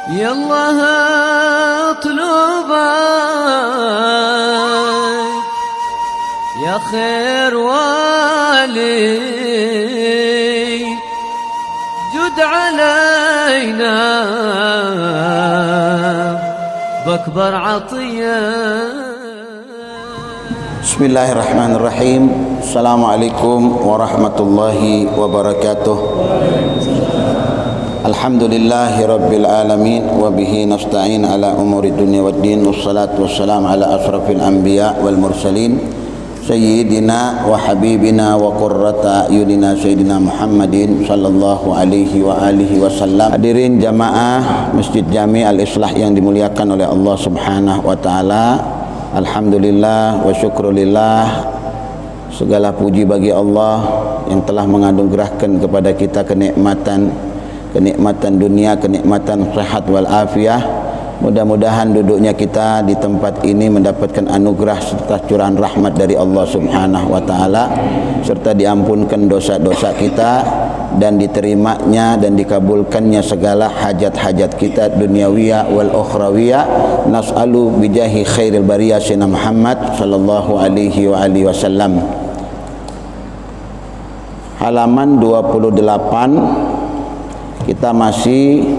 يالله اطلبك يا خير والي جد علينا بأكبر عطية. Bismillahirrahmanirrahim. Assalamualaikum warahmatullahi wabarakatuh. Alhamdulillahi rabbil alamin wa bihi nasta'in ala umuri dunya waddin. Wassalatu wassalamu ala asrafil anbiya wal mursalin sayyidina wa habibina wa qurrata ayunina sayyidina Muhammadin sallallahu alaihi wa alihi wasallam. Hadirin jamaah Masjid Jami Al-Islah yang dimuliakan oleh Allah Subhanahu wa taala. Alhamdulillah wa syukrulillah, segala puji bagi Allah yang telah menganugerahkan kepada kita kenikmatan dunia, kenikmatan sehat wal afiyah. Mudah-mudahan duduknya kita di tempat ini mendapatkan anugerah serta curahan rahmat dari Allah Subhanahu wa taala, serta diampunkan dosa-dosa kita dan diterimanya dan dikabulkannya segala hajat-hajat kita duniawiyah wal ukhrawiyah. Nas'alu bijahi khairil bariyah sayyidina Muhammad sallallahu alaihi wa alihi wasallam. Halaman 28 kita masih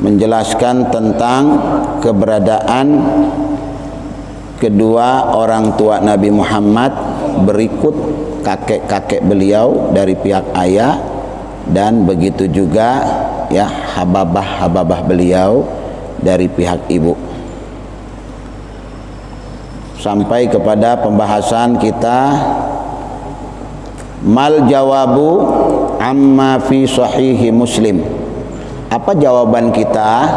menjelaskan tentang keberadaan kedua orang tua Nabi Muhammad berikut kakek-kakek beliau dari pihak ayah, dan begitu juga ya hababah beliau dari pihak ibu, sampai kepada pembahasan kita mal jawabu amma fi sahihi Muslim. Apa jawaban kita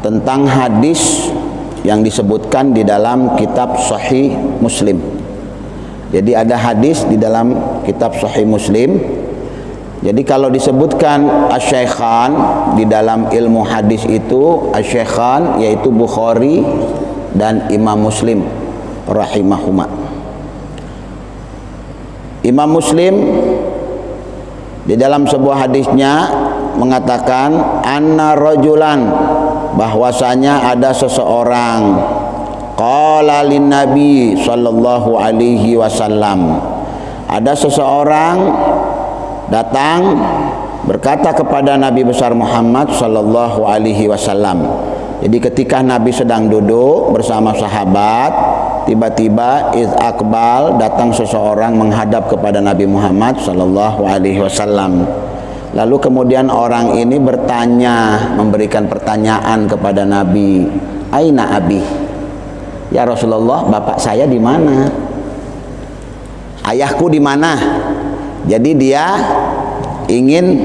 tentang hadis yang disebutkan di dalam kitab Sahih Muslim? Jadi ada hadis di dalam kitab Sahih Muslim. Jadi kalau disebutkan asy-syaikhan di dalam ilmu hadis itu, asy-syaikhan yaitu Bukhari dan Imam Muslim rahimahuma. Imam Muslim di dalam sebuah hadisnya mengatakan anna rajulan, bahwasanya ada seseorang, qala lin nabi sallallahu alaihi wasallam, ada seseorang datang berkata kepada Nabi besar Muhammad sallallahu alaihi wasallam. Jadi ketika Nabi sedang duduk bersama sahabat, tiba-tiba iz akbal, datang seseorang menghadap kepada Nabi Muhammad sallallahu alaihi wasallam. Lalu kemudian orang ini bertanya, memberikan pertanyaan kepada Nabi, aina abi? Ya Rasulullah, bapak saya di mana? Ayahku di mana? Jadi dia ingin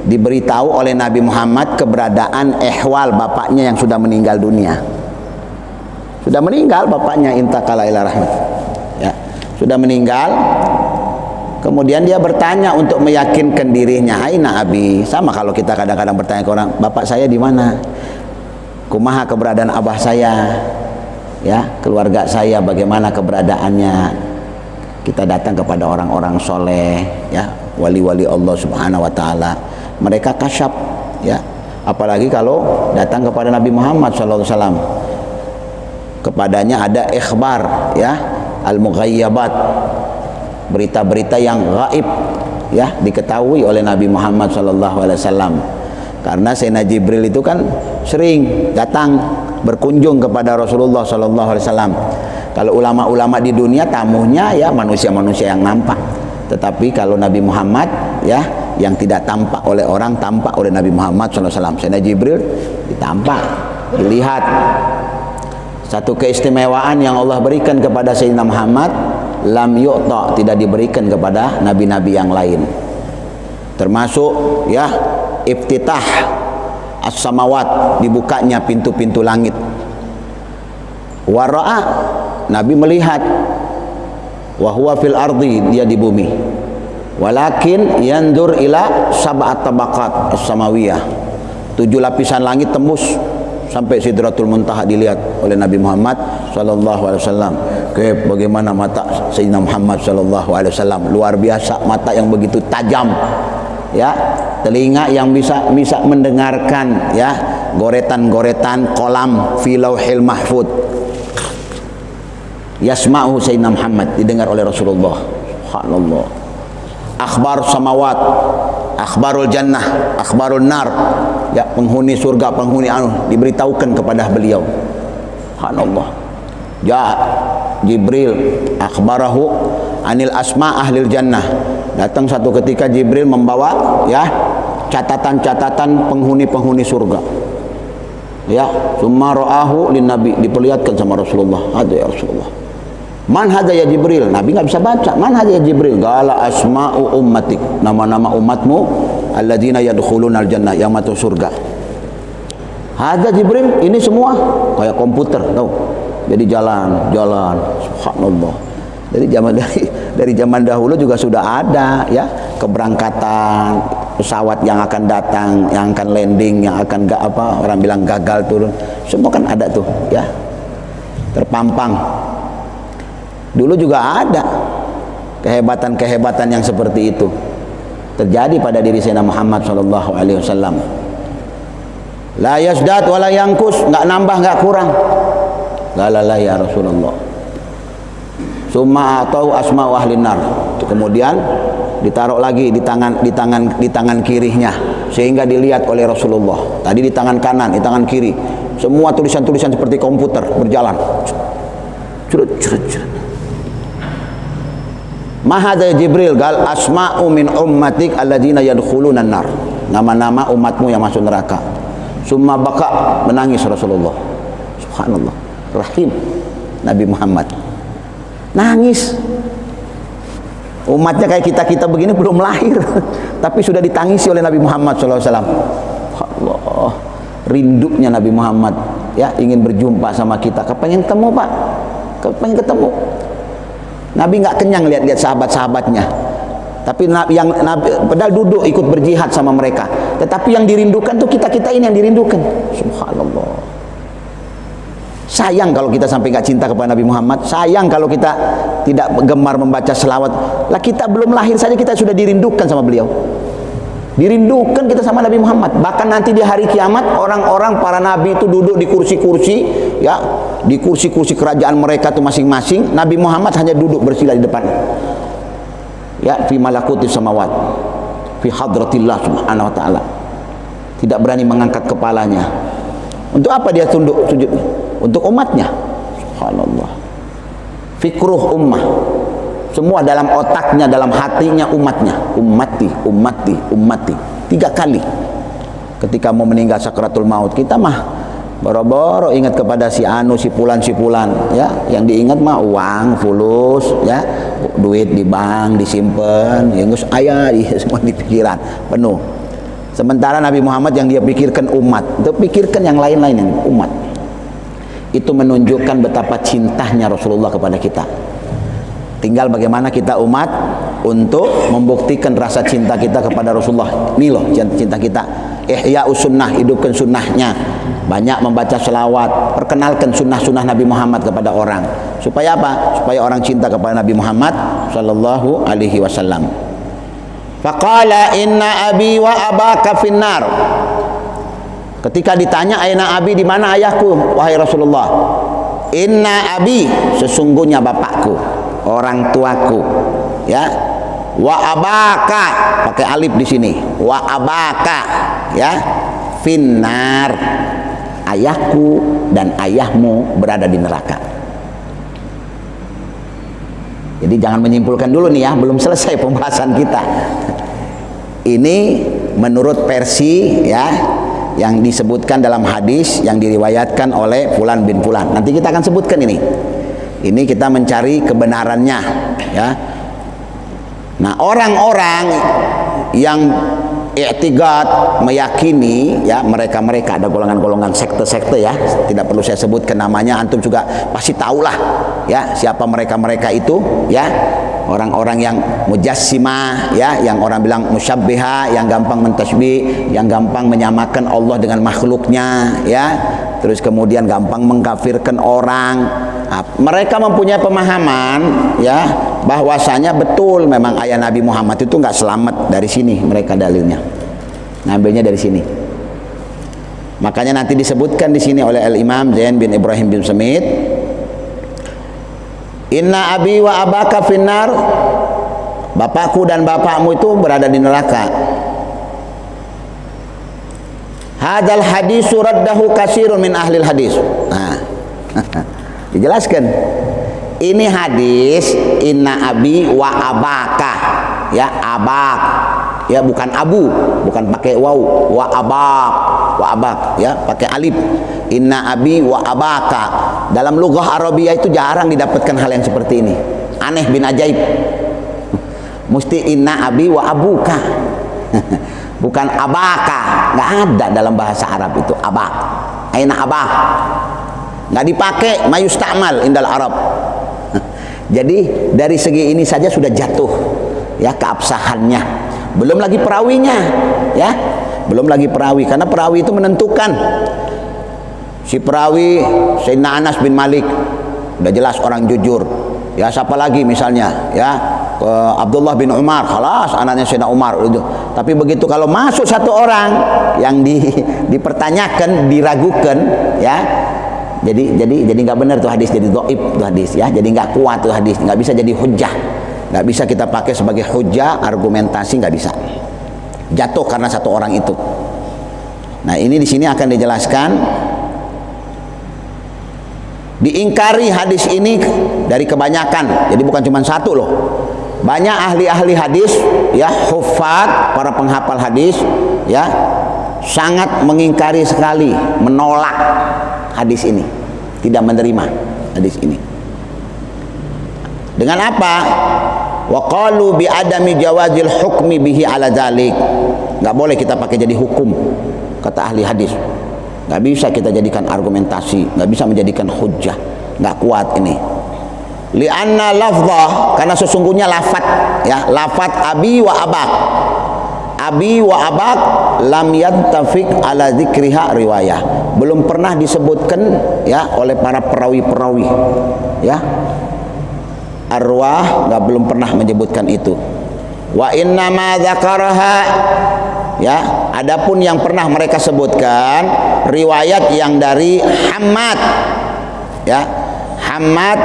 diberitahu oleh Nabi Muhammad keberadaan ehwal bapaknya yang sudah meninggal dunia. Sudah meninggal bapaknya, intakala ila rahmat. Ya, sudah meninggal. Kemudian dia bertanya untuk meyakinkan dirinya, aina abi? Sama kalau kita kadang-kadang bertanya ke orang, bapak saya di mana? Kumaha keberadaan abah saya? Ya, keluarga saya bagaimana keberadaannya? Kita datang kepada orang-orang soleh, ya, wali-wali Allah Subhanahu wa taala. Mereka kasyaf, ya. Apalagi kalau datang kepada Nabi Muhammad sallallahu alaihi wasallam. Kepadanya ada ikhbar, ya, al-mughayyabat, berita-berita yang gaib, ya, diketahui oleh Nabi Muhammad sallallahu alaihi wasallam. Karena Sayyidina Jibril itu kan sering datang berkunjung kepada Rasulullah sallallahu alaihi wasallam. Kalau ulama-ulama di dunia tamunya ya manusia-manusia yang nampak. Tetapi kalau Nabi Muhammad, ya, yang tidak tampak oleh orang tampak oleh Nabi Muhammad sallallahu alaihi wasallam. Sayyidina Jibril ditampak, dilihat. Satu keistimewaan yang Allah berikan kepada Sayyidina Muhammad, lam yu'ta, tidak diberikan kepada nabi-nabi yang lain. Termasuk ya iftitah as-samawat, dibukanya pintu-pintu langit. Wara'a, Nabi melihat, wa huwa fil ardi, dia di bumi. Walakin yandur ila sab'at tabaqat as-samawiyah, 7 lapisan langit tembus sampai Sidratul Muntaha dilihat oleh Nabi Muhammad sallallahu alaihi wasallam. Bagaimana mata Sayyidina Muhammad sallallahu alaihi wasallam, luar biasa, mata yang begitu tajam, ya. telinga yang bisa mendengarkan ya goretan-goretan kolam fi lauhil mahfud. Yasma'u Sayyidina Muhammad, didengar oleh Rasulullah. Subhanallah. Akhbar samawat, akhbarul jannah, akhbarul nar, ya penghuni surga, penghuni diberitahukan kepada beliau. Subhanallah. Ya Jibril akhbarahu anil asma ahlil jannah. Datang satu ketika Jibril membawa ya catatan-catatan penghuni-penghuni surga. Ya, summa ra'ahu lin nabi, diperlihatkan sama Rasulullah. Ada ya Rasulullah. Man hadza ya Jibril? Nabi enggak bisa baca. Man hadza ya Jibril? Qala asma'u ummatik, nama-nama umatmu alladzina yadkhulunal jannah, yang masuk surga. Hadza Jibril, ini semua kayak komputer, tahu. Jadi jalan, subhanallah. Dari zaman dahulu juga sudah ada ya keberangkatan pesawat yang akan datang, yang akan landing, yang akan orang bilang gagal turun. Semua kan ada tuh ya. Terpampang. Dulu juga ada kehebatan-kehebatan yang seperti itu terjadi pada diri Sayyidina Muhammad sallallahu alaihi wasallam. La yasdad wala yankus, enggak nambah enggak kurang. La ya Rasulullah. Summa atau asma ahlin nar. Kemudian ditaruh lagi di tangan kirinya sehingga dilihat oleh Rasulullah. Tadi di tangan kanan, di tangan kiri. Semua tulisan-tulisan seperti komputer berjalan. Mahadza Jibril gal asma'u min ummatik alladzina yadkhulunan nar. Nama-nama umatmu yang masuk neraka. Summa baka, menangis Rasulullah. Subhanallah. Rahim Nabi Muhammad. Nangis. Umatnya kayak kita begini belum lahir tapi sudah ditangisi oleh Nabi Muhammad SAW. Allah, rindunya Nabi Muhammad ya, ingin berjumpa sama kita. Kepengen ketemu Pak, kepengen ketemu. Nabi nggak kenyang lihat-lihat sahabat-sahabatnya, tapi padahal duduk ikut berjihad sama mereka, tetapi yang dirindukan tuh kita ini yang dirindukan. Subhanallah. Sayang kalau kita sampai nggak cinta kepada Nabi Muhammad. Sayang kalau kita tidak gemar membaca selawat. Lah kita belum lahir saja kita sudah dirindukan sama beliau. Dirindukan kita sama Nabi Muhammad. Bahkan nanti di hari kiamat orang-orang para nabi itu duduk di kursi-kursi ya, di kursi-kursi kerajaan mereka tuh masing-masing. Nabi Muhammad hanya duduk bersila di depan. Ya, fi malakutis samawat, fi hadratillah subhanahu wa ta'ala. Tidak berani mengangkat kepalanya. Untuk apa dia tunduk sujud? Untuk umatnya. Subhanallah. Fikruh ummah. Semua dalam otaknya, dalam hatinya umatnya. Ummati, ummati, ummati. 3 kali. Ketika mau meninggal sakratul maut, kita mah boro-boro ingat kepada si anu, si pulan ya. Yang diingat mah uang, fulus ya, duit di bank disimpan, yang ayah semua di pikiran penuh. Sementara Nabi Muhammad yang dia pikirkan umat, itu pikirkan yang lain-lain, yang umat. Itu menunjukkan betapa cintanya Rasulullah kepada kita. Tinggal bagaimana kita umat untuk membuktikan rasa cinta kita kepada Rasulullah. Ini loh cinta kita. Ihya'us sunnah, hidupkan sunnahnya. Banyak membaca selawat, perkenalkan sunnah-sunnah Nabi Muhammad kepada orang. Supaya apa? Supaya orang cinta kepada Nabi Muhammad sallallahu alaihi wasallam. Faqala inna abi wa abaka finnar. Ketika ditanya aina abi, di mana ayahku wahai Rasulullah? Inna abi, sesungguhnya bapakku, orang tuaku, ya. Wa abaka, pakai alif di sini. Wa abaka, ya. Finnar, ayahku dan ayahmu berada di neraka. Jadi jangan menyimpulkan dulu nih ya, belum selesai pembahasan kita. Ini menurut versi ya yang disebutkan dalam hadis yang diriwayatkan oleh Fulan bin Fulan. Nanti kita akan sebutkan ini. Ini kita mencari kebenarannya ya. Nah, orang-orang yang i'tiqad, meyakini ya, mereka ada golongan-golongan sekte-sekte ya, tidak perlu saya sebutkan namanya, antum juga pasti tahulah ya siapa mereka itu ya. Orang-orang yang mujassimah ya, yang orang bilang musyabbiha, yang gampang mentasbih, yang gampang menyamakan Allah dengan makhluknya ya, terus kemudian gampang mengkafirkan orang. Nah, mereka mempunyai pemahaman ya bahwasanya betul memang ayah Nabi Muhammad itu nggak selamat dari sini, mereka dalilnya. Ngambilnya dari sini. Makanya nanti disebutkan di sini oleh Al-Imam Zain bin Ibrahim bin Samit, inna abi wa abaka finnar, bapakku dan bapakmu itu berada di neraka. Hadal hadis raddahu kasirun min ahlil hadis. Nah, dijelaskan. Ini hadis inna abi wa abaka, ya abak, ya bukan abu, bukan pakai waw, wa abak, ya pakai alif. Inna abi wa abaka. Dalam lughah Arabiyah itu jarang didapatkan hal yang seperti ini. Aneh bin ajaib. Mesti inna abi wa abuka. Bukan abaka, nggak ada dalam bahasa Arab itu abak. Aina abak, nggak dipakai mayustakmal indal Arab. Jadi dari segi ini saja sudah jatuh, ya keabsahannya. Belum lagi perawinya, ya, belum lagi perawi, karena perawi itu menentukan. Si perawi Sayyidina Anas bin Malik, udah jelas orang jujur. Ya siapa lagi misalnya, ya Abdullah bin Umar, khalas anaknya Sayyidina Umar itu. Tapi begitu kalau masuk satu orang yang dipertanyakan, diragukan, ya, jadi nggak benar tuh hadis, jadi dhaif tuh hadis, ya, jadi nggak kuat tuh hadis, nggak bisa jadi hujjah, nggak bisa kita pakai sebagai hujjah, argumentasi nggak bisa, jatuh karena satu orang itu. Nah ini di sini akan dijelaskan, diingkari hadis ini dari kebanyakan, jadi bukan cuma satu loh. Banyak ahli-ahli hadis, ya, hufad, para penghafal hadis, ya, sangat mengingkari sekali, menolak hadis ini, tidak menerima hadis ini. Dengan apa? Wa qalu bi adami jawazil hukmi bihi ala dzalik. Enggak boleh kita pakai jadi hukum, kata ahli hadis. Enggak bisa kita jadikan argumentasi, enggak bisa menjadikan hujjah, enggak kuat ini. Li'anna lafzah, karena sesungguhnya lafat, ya, lafat abi wa abak. Abi wa abak lam yantafiq ala dzikriha riwayah. Belum pernah disebutkan, ya, oleh para perawi-perawi, ya. Arwah belum pernah menyebutkan itu. Wa inna ma dzakaraha, ya, adapun yang pernah mereka sebutkan riwayat yang dari Hammad, ya, Hammad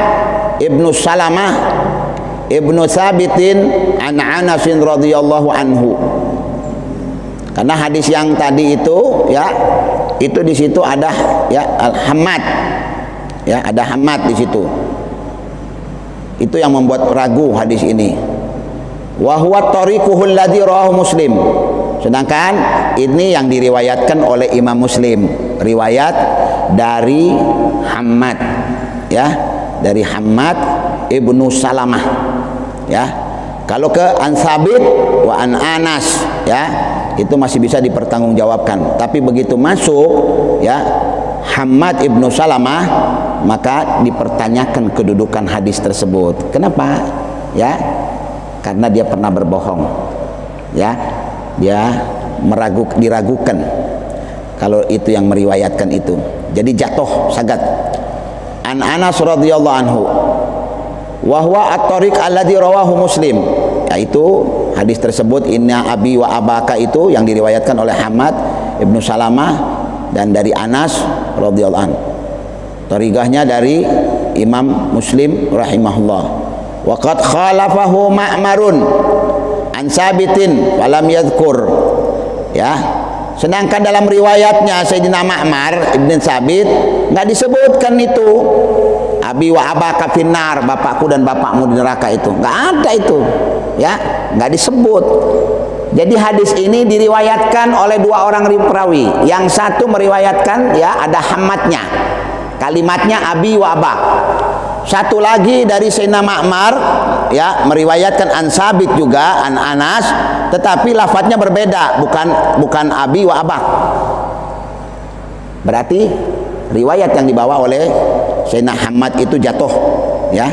ibnu Salamah ibnu Thabitin an Anas radhiyallahu anhu. Karena hadis yang tadi itu, ya, itu di situ ada, ya, Al-Hammad, ya, ada Hammad di situ. Itu yang membuat ragu hadis ini. Wa huwa tariquhul ladzi rawahu Muslim. Sedangkan ini yang diriwayatkan oleh Imam Muslim, riwayat dari Hammad, ya, dari Hammad ibnu Salamah, ya. Kalau ke an Tsabit wa an Anas, ya, itu masih bisa dipertanggungjawabkan. Tapi begitu masuk, ya, Hammad ibnu Salamah, maka dipertanyakan kedudukan hadis tersebut. Kenapa? Ya, karena dia pernah berbohong, ya, dia diragukan kalau itu yang meriwayatkan itu. Jadi jatuh sagat. An Anas radhiyallahu anhu wa huwa at-tariq alladzi rawahu Muslim, yaitu hadis tersebut inna abi wa abaka itu yang diriwayatkan oleh Hammad ibnu Salamah dan dari Anas radhiyallahu anhu. Tariqahnya dari Imam Muslim rahimahullah. Wa qad khalafahu Ma'marun an Sabitin falam yadhkur, ya. Sedangkan dalam riwayatnya Sayyidina Ma'mar ibn Sabit nggak disebutkan itu abi wa abaka finnar, bapakku dan bapakmu di neraka, itu nggak ada itu, ya, nggak disebut. Jadi hadis ini diriwayatkan oleh dua orang perawi. Yang satu meriwayatkan, ya, ada Hammadnya, kalimatnya abi wa abak. Satu lagi dari Sayyidina Ma'mar, ya, meriwayatkan an Sabit juga an Anas, tetapi lafadznya berbeda, bukan abi wa abak. Berarti riwayat yang dibawa oleh Sayyidina Hammad itu jatuh, ya,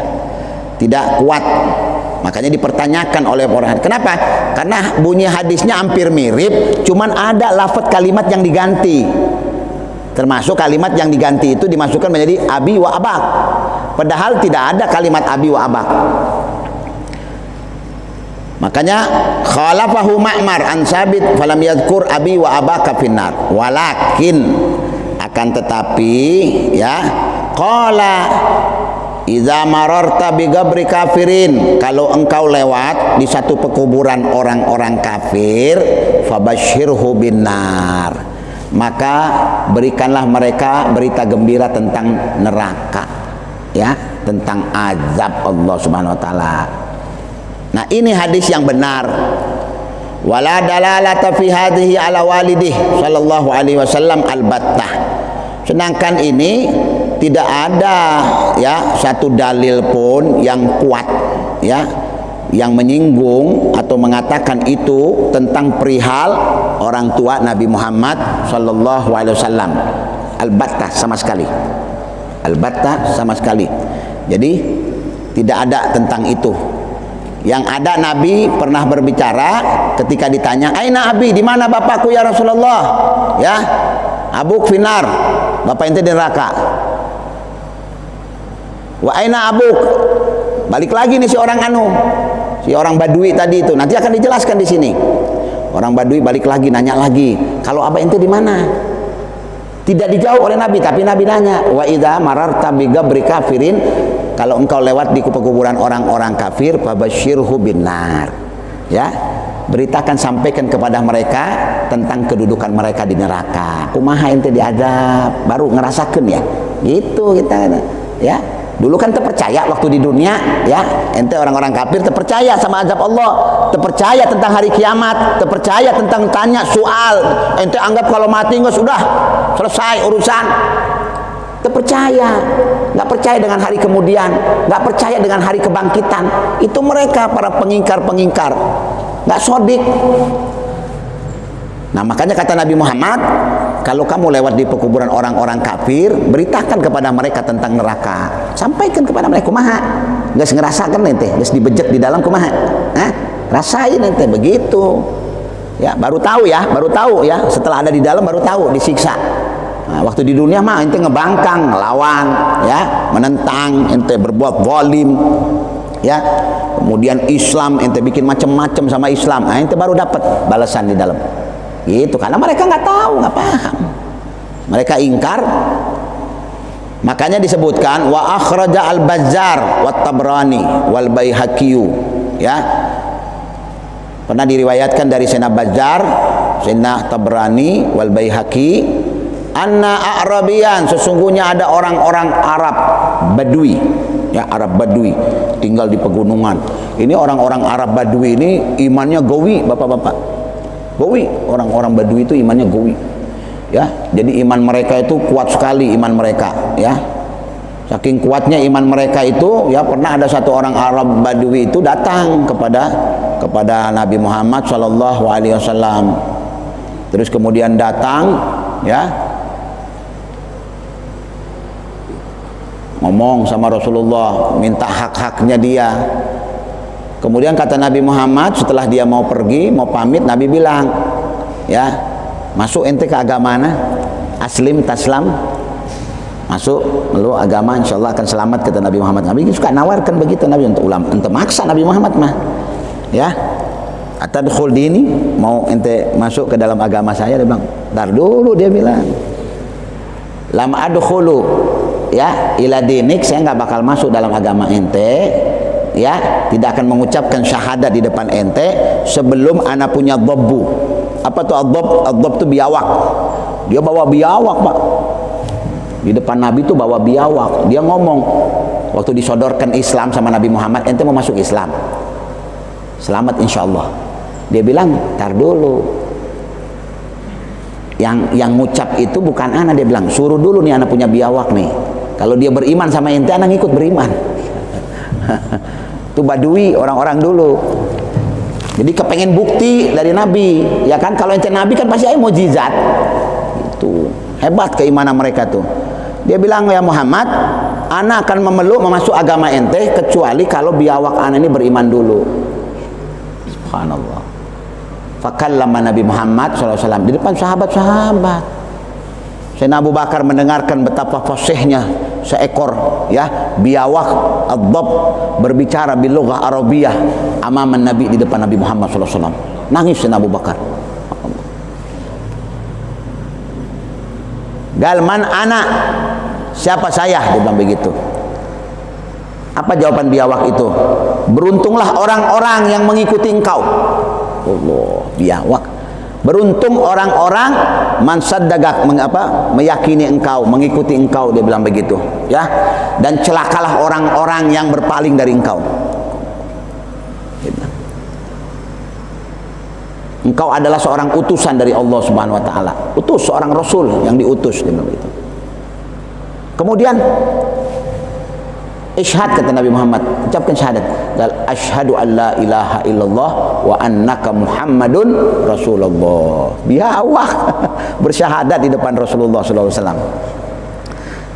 tidak kuat. Makanya dipertanyakan oleh orang. Kenapa? Karena bunyi hadisnya hampir mirip, cuman ada lafadz kalimat yang diganti. Termasuk kalimat yang diganti itu dimasukkan menjadi abi wa abak, padahal tidak ada kalimat abi wa abak. Makanya khalafahu Ma'mar an Sabit falam yadhkur abi wa abaka finnar. Walakin akan tetapi ya qala idza mararta bi gabri kafirin, kalau engkau lewat di satu pekuburan orang-orang kafir, fabashshirhu binnar, maka berikanlah mereka berita gembira tentang neraka, ya, tentang azab Allah Subhanahu wa taala. Nah, ini hadis yang benar. Wala dalalata fi hadhihi ala walidih sallallahu alaihi wasallam albattah. Sedangkan ini tidak ada ya satu dalil pun yang kuat ya yang menyinggung atau mengatakan itu tentang perihal orang tua Nabi Muhammad sallallahu alaihi wasallam. Albattah sama sekali. Albattah sama sekali. Jadi tidak ada tentang itu. Yang ada Nabi pernah berbicara ketika ditanya, "Aina abi, di mana bapakku ya Rasulullah?" Ya, "Abuk finar." Bapak ente di neraka. "Wa aina abuk?" Balik lagi nih si orang Badui tadi itu. Nanti akan dijelaskan di sini. Orang Badui balik lagi nanya lagi, "Kalau abah ente di mana?" Tidak dijawab oleh Nabi, tapi Nabi nanya, "Wa idza mararta bi gabri kafirin," kalau engkau lewat di kuburan orang-orang kafir, fabashshirhu binnar. Ya, beritakan, sampaikan kepada mereka tentang kedudukan mereka di neraka. Kumaha ente diadab, baru ngerasakeun ya. Gitu kita ya. Dulu kan terpercaya waktu di dunia ya, ente orang-orang kafir terpercaya sama azab Allah, terpercaya tentang hari kiamat, terpercaya tentang tanya soal. Ente anggap kalau mati enggak sudah selesai urusan. Terpercaya, nggak percaya dengan hari kemudian, nggak percaya dengan hari kebangkitan. Itu mereka para pengingkar-pengingkar, nggak sodik. Nah, makanya kata Nabi Muhammad, kalau kamu lewat di pekuburan orang-orang kafir, beritakan kepada mereka tentang neraka. Sampaikan kepada mereka, kumaha? Nggak ngerasakan ente, nggak dibejek di dalam kumaha? Hah? Rasain ente begitu. Ya, baru tahu ya. Setelah ada di dalam baru tahu disiksa. Nah, waktu di dunia mah ente ngebangkang, ngelawan, ya, menentang, ente berbuat zalim, ya. Kemudian Islam ente bikin macam-macam sama Islam. Nah, ente baru dapat balasan di dalam. Gitu, karena mereka nggak tahu, nggak paham. Mereka ingkar. Makanya disebutkan wa akhraja al-Bazzar wa Tabrani wal Baihaqi, ya. Pernah diriwayatkan dari Sayyidina Bazzar, Sayyidina Tabrani wal Baihaqi, anna A'rabiyan, sesungguhnya ada orang-orang Arab Badui, ya, Arab Badui tinggal di pegunungan. Ini orang-orang Arab Badui ini imannya gawi, bapak-bapak. Gawi, orang-orang Badui itu imannya gawi. Ya, jadi iman mereka itu kuat sekali, iman mereka, ya. Saking kuatnya iman mereka itu, ya, pernah ada satu orang Arab Badui itu datang kepada Nabi Muhammad sallallahu alaihi wasallam. Terus kemudian datang, ya, ngomong sama Rasulullah, minta hak-haknya dia. Kemudian kata Nabi Muhammad setelah dia mau pergi, mau pamit, Nabi bilang, ya, masuk ente ke agama mana? Aslim taslam. Masuk lu agama, insyaallah akan selamat, kata Nabi Muhammad. Nabi suka nawarkan begitu Nabi untuk ulama. Ente maksa Nabi Muhammad mah. Ya. Atadkhul dini, mau ente masuk ke dalam agama saya? Dia bilang, "Entar dulu," dia bilang. "Lam adkhulu, ya, ila dinik, saya enggak bakal masuk dalam agama ente. Ya, tidak akan mengucapkan syahadat di depan ente sebelum ana punya dhabbu." Apa tuh adhab? Adhab itu biawak. Dia bawa biawak, Pak. Di depan Nabi itu bawa biawak. Dia ngomong waktu disodorkan Islam sama Nabi Muhammad, ente mau masuk Islam? Selamat insyaallah. Dia bilang, "Tar dulu. Yang ngucap itu bukan ana," dia bilang. "Suruh dulu nih, ana punya biawak nih. Kalau dia beriman sama ente, ana ngikut beriman." Itu Badui, orang-orang dulu. Jadi kepengen bukti dari Nabi, ya kan? Kalau ente Nabi kan pasti ada mukjizat. Itu hebat keimanan mereka tuh. Dia bilang, "Ya Muhammad, ana akan memeluk memasuk agama ente kecuali kalau biawak ana ini beriman dulu." Subhanallah. Fakallama Nabi Muhammad SAW di depan sahabat-sahabat. Sayyidina Abu Bakar mendengarkan betapa fasihnya seekor ya biawak ad-dhab berbicara bil lughah Arabiyah amaman Nabi, di depan Nabi Muhammad sallallahu alaihi wasallam. Nangis Sayyidina Abu Bakar. Galman anak, siapa saya? Dia bilang begitu. Apa jawaban biawak itu? Beruntunglah orang-orang yang mengikuti engkau. Allah, biawak. Beruntung orang-orang man saddaqak, meyakini engkau, mengikuti engkau, dia bilang begitu, ya. Dan celakalah orang-orang yang berpaling dari engkau. Engkau adalah seorang utusan dari Allah Subhanahu wa taala. Utus seorang rasul yang diutus, dia bilang begitu. Kemudian Isyhad, kata Nabi Muhammad, ucapkan syahadat. Asyhadu an la ilaha illallah wa annaka Muhammadun Rasulullah. Biawak bersyahadat di depan Rasulullah sallallahu alaihi wasallam.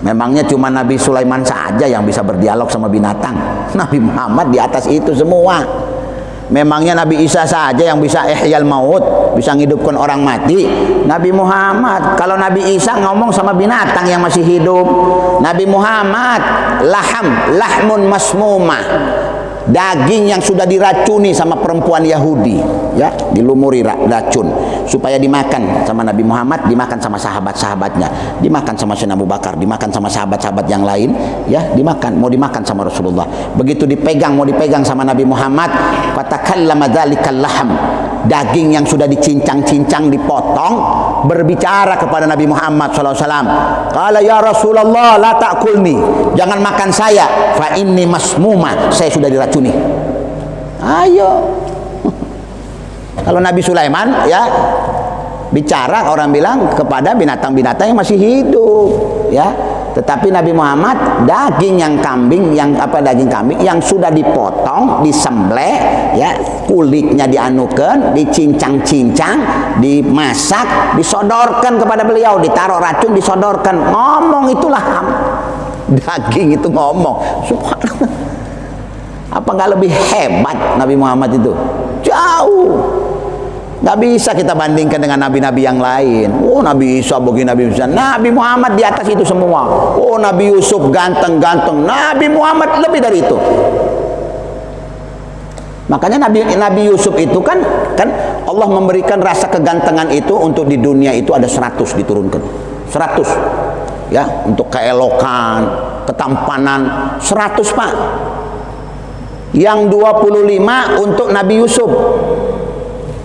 Memangnya cuma Nabi Sulaiman saja yang bisa berdialog sama binatang? Nabi Muhammad di atas itu semua. Memangnya Nabi Isa saja yang bisa ihyal maut, bisa menghidupkan orang mati? Nabi Muhammad, kalau Nabi Isa ngomong sama binatang yang masih hidup. Nabi Muhammad lahmun masmumah, daging yang sudah diracuni sama perempuan Yahudi, ya, dilumuri racun supaya dimakan sama Nabi Muhammad, dimakan sama sahabat-sahabatnya, dimakan sama Sayyidina Abu Bakar, dimakan sama sahabat-sahabat yang lain, ya, mau dimakan sama Rasulullah. Begitu mau dipegang sama Nabi Muhammad, fatakallama dzalikal laham, daging yang sudah dicincang-cincang, dipotong, berbicara kepada Nabi Muhammad sallallahu alaihi wasallam. Qala ya Rasulullah la ta'kulni, jangan makan saya, fa inni masmuma, saya sudah diracuni. Ayo. Kalau Nabi Sulaiman, ya, bicara, orang bilang kepada binatang-binatang yang masih hidup, ya. Tetapi Nabi Muhammad daging kambing yang sudah dipotong, disembelih, ya, kulitnya dianukan, dicincang-cincang, dimasak, disodorkan kepada beliau, ditaruh racun, disodorkan. Ngomong itulah daging itu ngomong. Subhanallah. Apa nggak lebih hebat Nabi Muhammad itu? Jauh. Nggak bisa kita bandingkan dengan nabi-nabi yang lain. Oh, Nabi Isa begini, Nabi Isa. Nabi Muhammad di atas itu semua. Oh, Nabi Yusuf ganteng-ganteng. Nabi Muhammad lebih dari itu. Makanya Nabi Yusuf itu kan Allah memberikan rasa kegantengan itu untuk di dunia itu ada 100 diturunkan. 100. Ya, untuk keelokan, ketampanan 100, Pak. Yang 25 untuk Nabi Yusuf.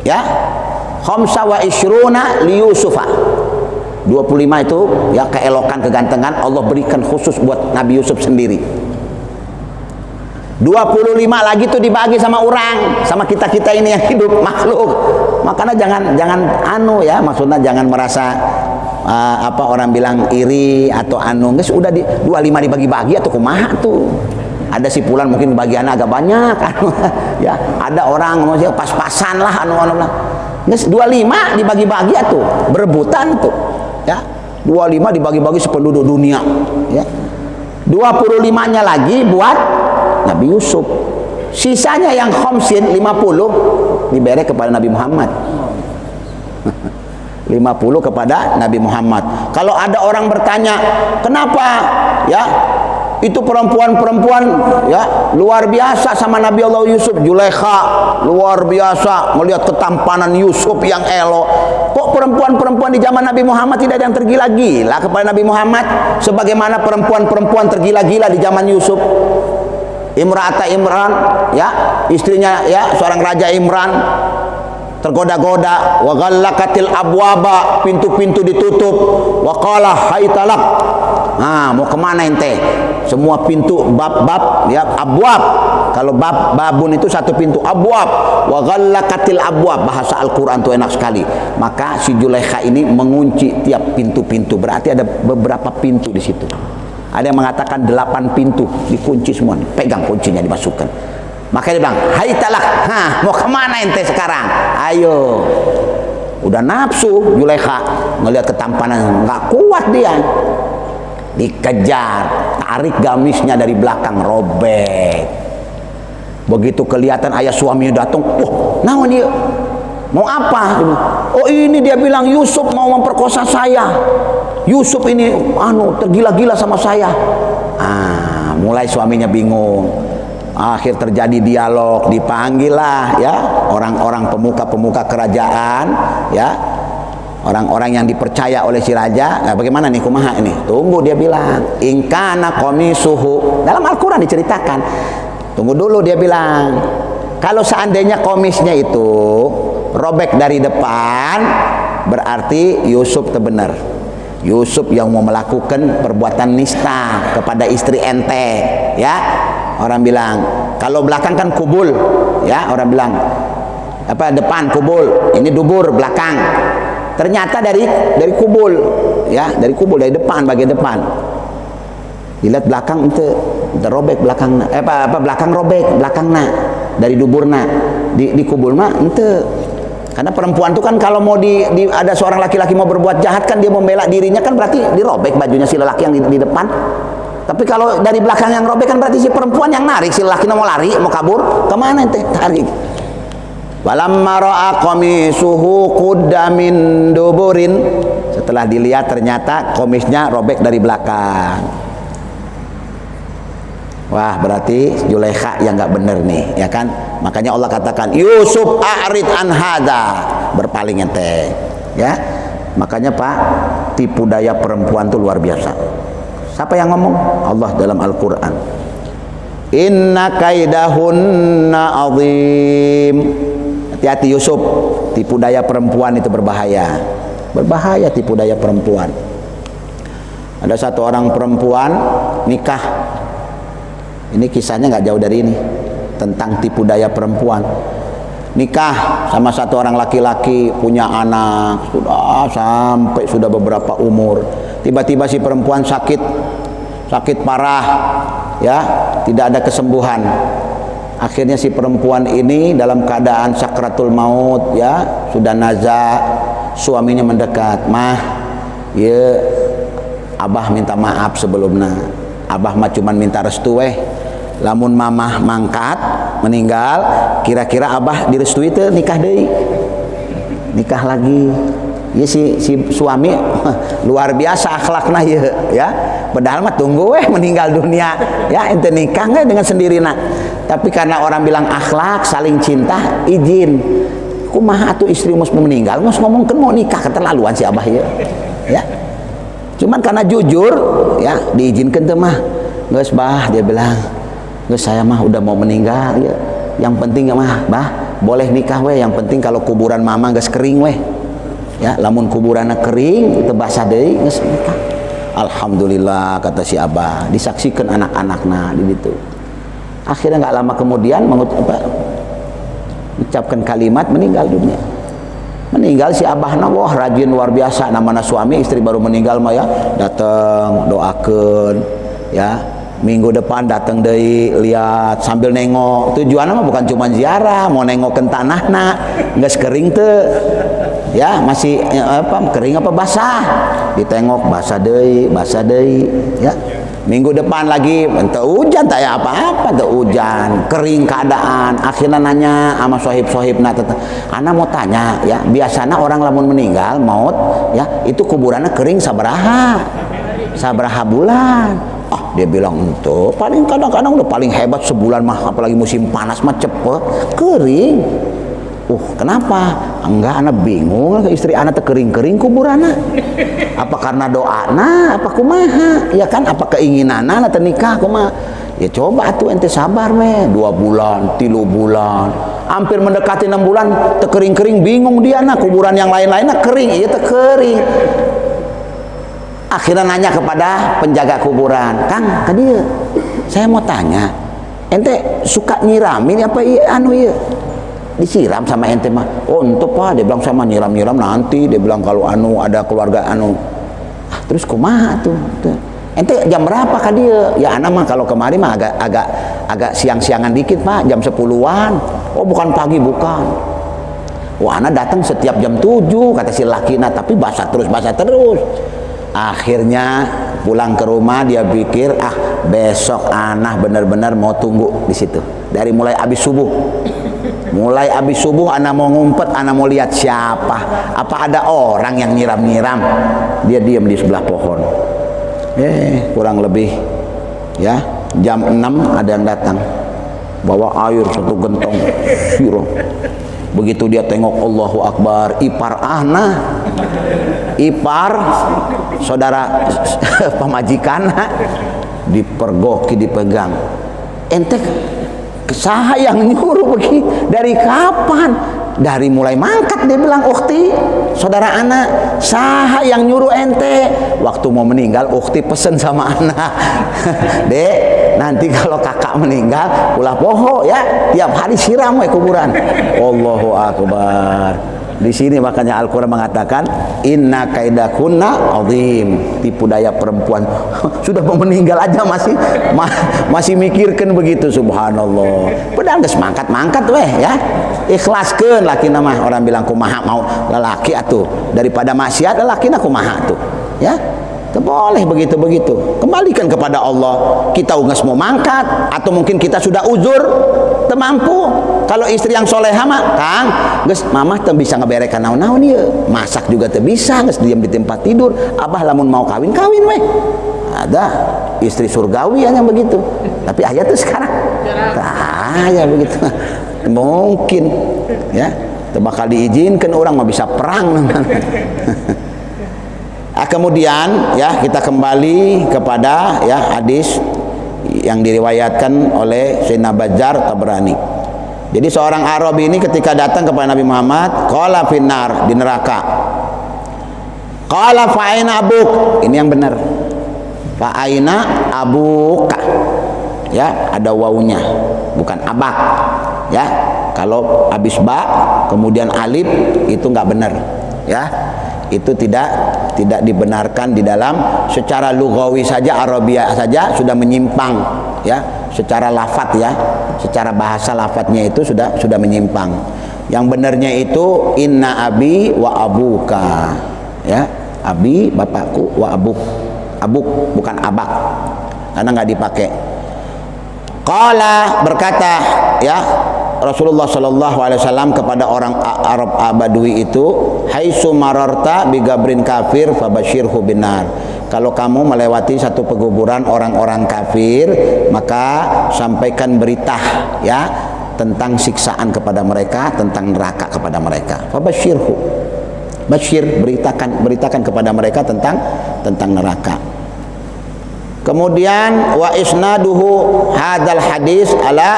Ya, khamsa wa ishruna li Yusufa. 25 itu ya keelokan, kegantengan Allah berikan khusus buat Nabi Yusuf sendiri. 25 lagi tuh dibagi sama orang, sama kita-kita ini yang hidup makhluk. Makanya jangan maksudnya jangan merasa orang bilang iri atau geus udah 25 dibagi-bagi atau kumaha tuh. Ada sipulan mungkin bagiannya agak banyak, ya. Ada orang ngomong pas-pasan lah, Nges 25 dibagi-bagi tuh, berebutan tuh, ya. 25 dibagi-bagi sependuduk dunia, ya. 25-nya lagi buat Nabi Yusuf. Sisanya yang khamsin 50 diberi kepada Nabi Muhammad. 50 kepada Nabi Muhammad. Kalau ada orang bertanya, kenapa, ya, itu perempuan-perempuan, ya, luar biasa sama Nabi Allah Yusuf, Zulaikha luar biasa melihat ketampanan Yusuf yang elok. Kok perempuan-perempuan di zaman Nabi Muhammad tidak ada yang tergila-gila kepada Nabi Muhammad sebagaimana perempuan-perempuan tergila-gila di zaman Yusuf? Imra'ata Imran, ya, istrinya, ya, seorang raja Imran, tergoda-goda, wa ghallaqatil abwaba, pintu-pintu ditutup, wa qala haytalak. Nah, mau kemana ente? Semua pintu bab-bab, ya, abwab. Kalau babun itu satu pintu, abwab. Wa ghallaqatil abwab, bahasa Al-Qur'an tuh enak sekali. Maka si Zulaikha ini mengunci tiap pintu-pintu. Berarti ada beberapa pintu di situ. Ada yang mengatakan 8 pintu dikunci semua, pegang kuncinya dimasukkan. Makanya dia bilang, "Hai talak, mau kemana ente sekarang? Ayo." Udah nafsu Zulaikha ngelihat ketampanan, nggak kuat dia. Dikejar, tarik gamisnya dari belakang, robek. Begitu kelihatan ayah suaminya datang, wah, naon dia? Mau apa? Oh, ini dia bilang Yusuf mau memperkosa saya. Yusuf ini tergila-gila sama saya. Mulai suaminya bingung. Akhir terjadi dialog, dipanggillah ya orang-orang pemuka-pemuka kerajaan, ya orang-orang yang dipercaya oleh si raja. Nah, bagaimana nih kumaha ini? Tunggu, dia bilang, ingkana komisuhu. Dalam Al-Quran diceritakan. Tunggu dulu, dia bilang, kalau seandainya komisnya itu robek dari depan, berarti Yusuf terbenar. Yusuf yang mau melakukan perbuatan nista kepada istri ente, ya. Orang bilang, kalau belakang kan kubul, ya. Orang bilang, apa depan kubul, ini dubur belakang. Ternyata dari kubul, ya, dari kubul, dari depan, bagian depan. Dilihat belakang itu robek belakang, belakang robek belakangna dari duburna. Di kubul mah ente. Karena perempuan itu kan kalau mau ada seorang laki-laki mau berbuat jahat kan, dia membela dirinya kan, berarti dirobek bajunya si lelaki yang di depan. Tapi kalau dari belakang yang robek kan berarti si perempuan yang narik, si lelaki mau lari, mau kabur, kemana ente? Tarik. Walamma ra'a qamisuhu qudda min duburin. Setelah dilihat ternyata komisnya robek dari belakang. Wah, berarti Zulaikha yang nggak bener nih, ya kan? Makanya Allah katakan, Yusuf a'rid an hadza, berpaling ente, ya. Makanya Pak, tipu daya perempuan itu luar biasa. Siapa yang ngomong? Allah dalam Al-Quran. Inna kaidahunna azim. Hati-hati Yusuf, tipu daya perempuan itu berbahaya. Berbahaya tipu daya perempuan. Ada satu orang perempuan nikah. Ini kisahnya nggak jauh dari ini, tentang tipu daya perempuan. Nikah sama satu orang laki-laki, punya anak, sudah beberapa umur. Tiba-tiba si perempuan sakit parah, ya, tidak ada kesembuhan. Akhirnya si perempuan ini dalam keadaan sakratul maut, ya, sudah naza. Suaminya mendekat, mah, ya, abah minta maaf sebelumnya. Abah mah cuman minta restu lamun mamah mangkat meninggal, kira-kira abah direstui teh nikah deui. Nikah lagi. Ya si suami luar biasa akhlakna ya. Padahal mah tunggu meninggal dunia, ya, ente nikah dengan sendirina. Tapi karena orang bilang akhlak, saling cinta, izin. Kumaha atuh istri mus meninggal, mus ngomongkeun mau nikah, keterlaluan si abah ya. Cuman karena jujur, ya, diizinkan tuh mah. Geus bah, dia bilang, geus saya mah udah mau meninggal ya. Yang penting mah, bah, boleh nikah yang penting kalau kuburan mama geus kering ya, lamun kuburanna kering teu basah deui geus nikah. Alhamdulillah, kata si abah, disaksikan anak-anakna di situ. Akhirnya nggak lama kemudian mengucapkan kalimat, meninggal dunia. Meninggal si abahna, wah rajin luar biasa. Namanya suami istri baru meninggal mah ya, datang doakeun, ya. Minggu depan datang deui, lihat sambil nengok. Tujuannya mah bukan cuma ziarah, mau nengokeun tanahna, geus kering teu. Ya, masih kering apa basah. Ditengok basah deui, ya. Minggu depan lagi ente hujan, tak ya apa-apa, ente hujan, kering keadaan. Akhirnya nanya sama sohib-sohibna, ana mau tanya ya, biasanya orang lamun meninggal maut ya, itu kuburannya kering sabaraha bulan. Dia bilang ente paling kadang-kadang udah paling hebat sebulan mah, apalagi musim panas mah cepet kering. Kenapa? Enggak, anak bingung, istri anak kering-kering kuburanna. Apa karena doana, apa kumaha? Ya kan, apa keinginan anak nikah kumaha? Ya coba atuh ente sabar 2 bulan, 3 bulan. Hampir mendekati 6 bulan kering-kering, bingung dia nah, kuburan yang lain-lainnya kering, iya kering. Akhirnya nanya kepada penjaga kuburan, "Kang, tadi saya mau tanya, ente suka nyiramin apa iya disiram sama ente mah?" "Oh ente Pak," dia bilang, "sama nyiram-nyiram nanti." Dia bilang, "kalau ada keluarga terus kumaha tuh? Ente jam berapa ka dia?" "Ya anak mah kalau kemarin mah agak siang-siangan dikit Pak, jam 10-an." "Oh bukan pagi, bukan." "Wah anak datang setiap jam 7," kata si lakina, "tapi basah terus." Akhirnya pulang ke rumah dia pikir, besok anak benar-benar mau tunggu di situ. Dari mulai habis subuh. Mulai habis subuh anak mau ngumpet, anak mau lihat siapa. Apa ada orang yang nyiram-nyiram. Dia diam di sebelah pohon. Kurang lebih Ya, jam 6 ada yang datang bawa air 1 gentong sirah. Begitu dia tengok, Allahu Akbar, ipar ana, ipar saudara pemajikan dipergoki, dipegang. Ente saha yang nyuruh begini? Dari kapan? Dari mulai mangkat, dia bilang, ukhti, saudara anak, saha yang nyuruh ente? Waktu mau meninggal, ukhti pesen sama anak, dek, nanti kalau kakak meninggal, ulah poho ya, tiap hari siram kuburan. Allahu Akbar. Di sini makanya Al-Quran mengatakan, inna kaidakunna azim. Tipu daya perempuan sudah mau meninggal aja masih mikirkan begitu, subhanallah. Padahal geus mangkat weh ya. Ikhlaskeun laki nama, orang bilang kumaha mau lelaki atuh, daripada maksiat lelaki na kumaha tuh ya. Boleh begitu-begitu, kembalikan kepada Allah. Kita geus mau mangkat, atau mungkin kita sudah uzur teu mampu. Kalau istri yang soleha mah, Kang, geus mamah teu bisa ngeberekan naon-naon ieu, masak juga teu bisa, geus diam di tempat tidur. Abah lamun mau kawin weh. Ada istri surgawi yang begitu, tapi ayat tuh sekarang ya begitu. Mungkin ya, teu bakal diizinkan orang mah bisa perang. Kemudian ya, kita kembali kepada ya hadis yang diriwayatkan oleh Sayyidina Bazzar Tabrani. Jadi seorang Arabi ini ketika datang kepada Nabi Muhammad, qala finnar, di neraka. Qala fa aina abuk, ini yang benar. Fa aina abuka. Ya, ada wawunya, bukan abak. Ya, kalau habis ba kemudian alif itu enggak benar. Ya. Itu tidak dibenarkan di dalam, secara lughawi saja, Arabia saja sudah menyimpang ya, secara lafadz ya, secara bahasa lafadznya itu sudah menyimpang. Yang benarnya itu inna abi wa abuka ya, abi bapakku, wa abuk bukan abak, karena nggak dipakai. Qala, berkata ya Rasulullah Shallallahu Alaihi Wasallam kepada orang Arab Badui itu, haitsu mararta bigabrin kafir fabashirhu binar. Kalau kamu melewati satu pekuburan orang-orang kafir, maka sampaikan berita ya tentang siksaan kepada mereka, tentang neraka kepada mereka. Fabashirhu, bashir, beritakan kepada mereka tentang neraka. Kemudian wa isnaduhu hadal hadis ala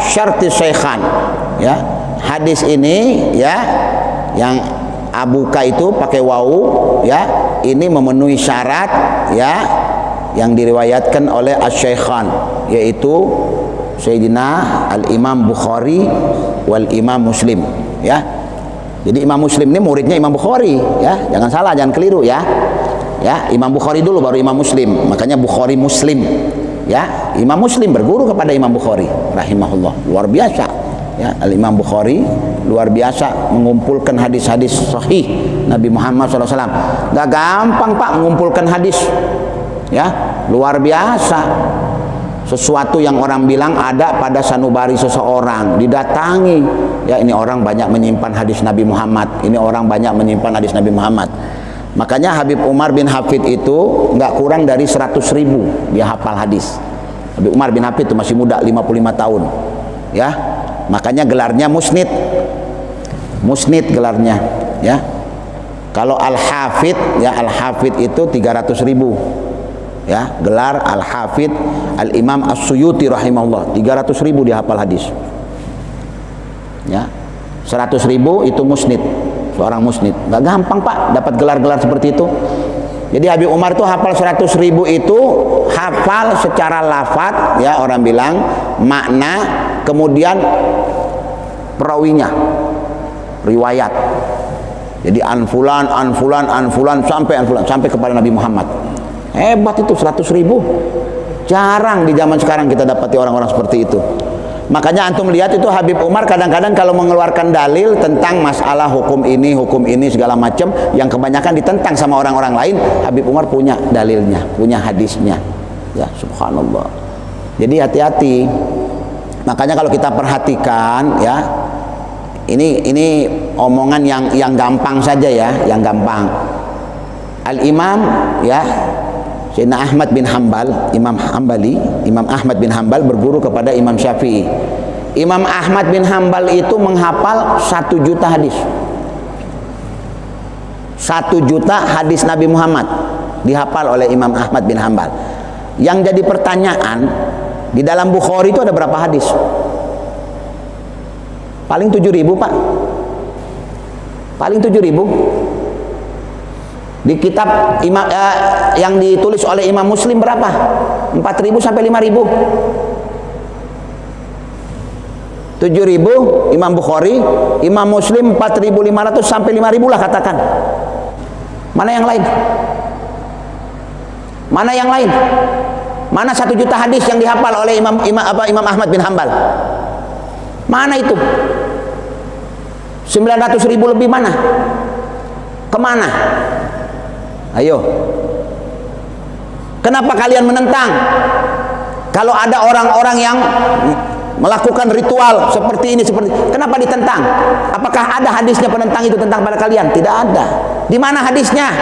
syarti syaikhan ya, hadis ini ya yang abuka itu pakai wawu ya, ini memenuhi syarat ya yang diriwayatkan oleh asy-syaikhan, yaitu Sayyidina Al-Imam Bukhari wal Imam Muslim ya. Jadi Imam Muslim ini muridnya Imam Bukhari ya, jangan salah, jangan keliru ya. Ya, Imam Bukhari dulu baru Imam Muslim, makanya Bukhari Muslim ya. Imam Muslim berguru kepada Imam Bukhari rahimahullah, luar biasa ya. Al-Imam Bukhari luar biasa mengumpulkan hadis-hadis sahih Nabi Muhammad SAW. Gak gampang Pak mengumpulkan hadis ya, luar biasa. Sesuatu yang orang bilang ada pada sanubari seseorang, didatangi ya, ini orang banyak menyimpan hadis Nabi Muhammad, ini orang banyak menyimpan hadis Nabi Muhammad. Makanya Habib Umar bin Hafid itu nggak kurang dari 100.000 dia hafal hadis. Habib Umar bin Hafid itu masih muda, 55 tahun ya, makanya gelarnya musnid gelarnya ya. Kalau Al-Hafid ya, Al-Hafid itu 300.000 ya, gelar Al-Hafid. Al-Imam As-Suyuti rahimahullah 300.000 dia hafal hadis ya. 100.000 itu musnid, seorang musnid. Gak gampang Pak dapat gelar-gelar seperti itu. Jadi Habib Umar itu hafal 100.000 itu hafal secara lafadz ya, orang bilang makna, kemudian perawinya, riwayat. Jadi anfulan sampai kepada Nabi Muhammad. Hebat itu 100.000. Jarang di zaman sekarang kita dapati orang-orang seperti itu. Makanya antum lihat itu Habib Umar kadang-kadang kalau mengeluarkan dalil tentang masalah hukum ini segala macam yang kebanyakan ditentang sama orang-orang lain, Habib Umar punya dalilnya, punya hadisnya. Ya, subhanallah. Jadi hati-hati. Makanya kalau kita perhatikan ya, ini omongan yang gampang saja ya, yang gampang. Al-Imam ya, Sayyidina Ahmad bin Hanbal, Imam Ahmad bin Hanbal berguru kepada Imam Syafi'i. Imam Ahmad bin Hanbal itu menghafal 1 juta hadis. 1 juta hadis Nabi Muhammad dihafal oleh Imam Ahmad bin Hanbal. Yang jadi pertanyaan, di dalam Bukhari itu ada berapa hadis? Paling 7.000, Pak. Paling 7.000. Di kitab yang ditulis oleh Imam Muslim berapa? 4.000 sampai 5.000. 7.000 Imam Bukhari, Imam Muslim 4.500 sampai 5.000 lah katakan. Mana yang lain? Mana yang lain? Mana 1 juta hadis yang dihafal oleh Imam Ahmad bin Hanbal? Mana itu? 900.000 lebih mana? Kemana? Ayo. Kenapa kalian menentang? Kalau ada orang-orang yang melakukan ritual seperti ini, kenapa ditentang? Apakah ada hadisnya penentang itu tentang pada kalian? Tidak ada. Di mana hadisnya?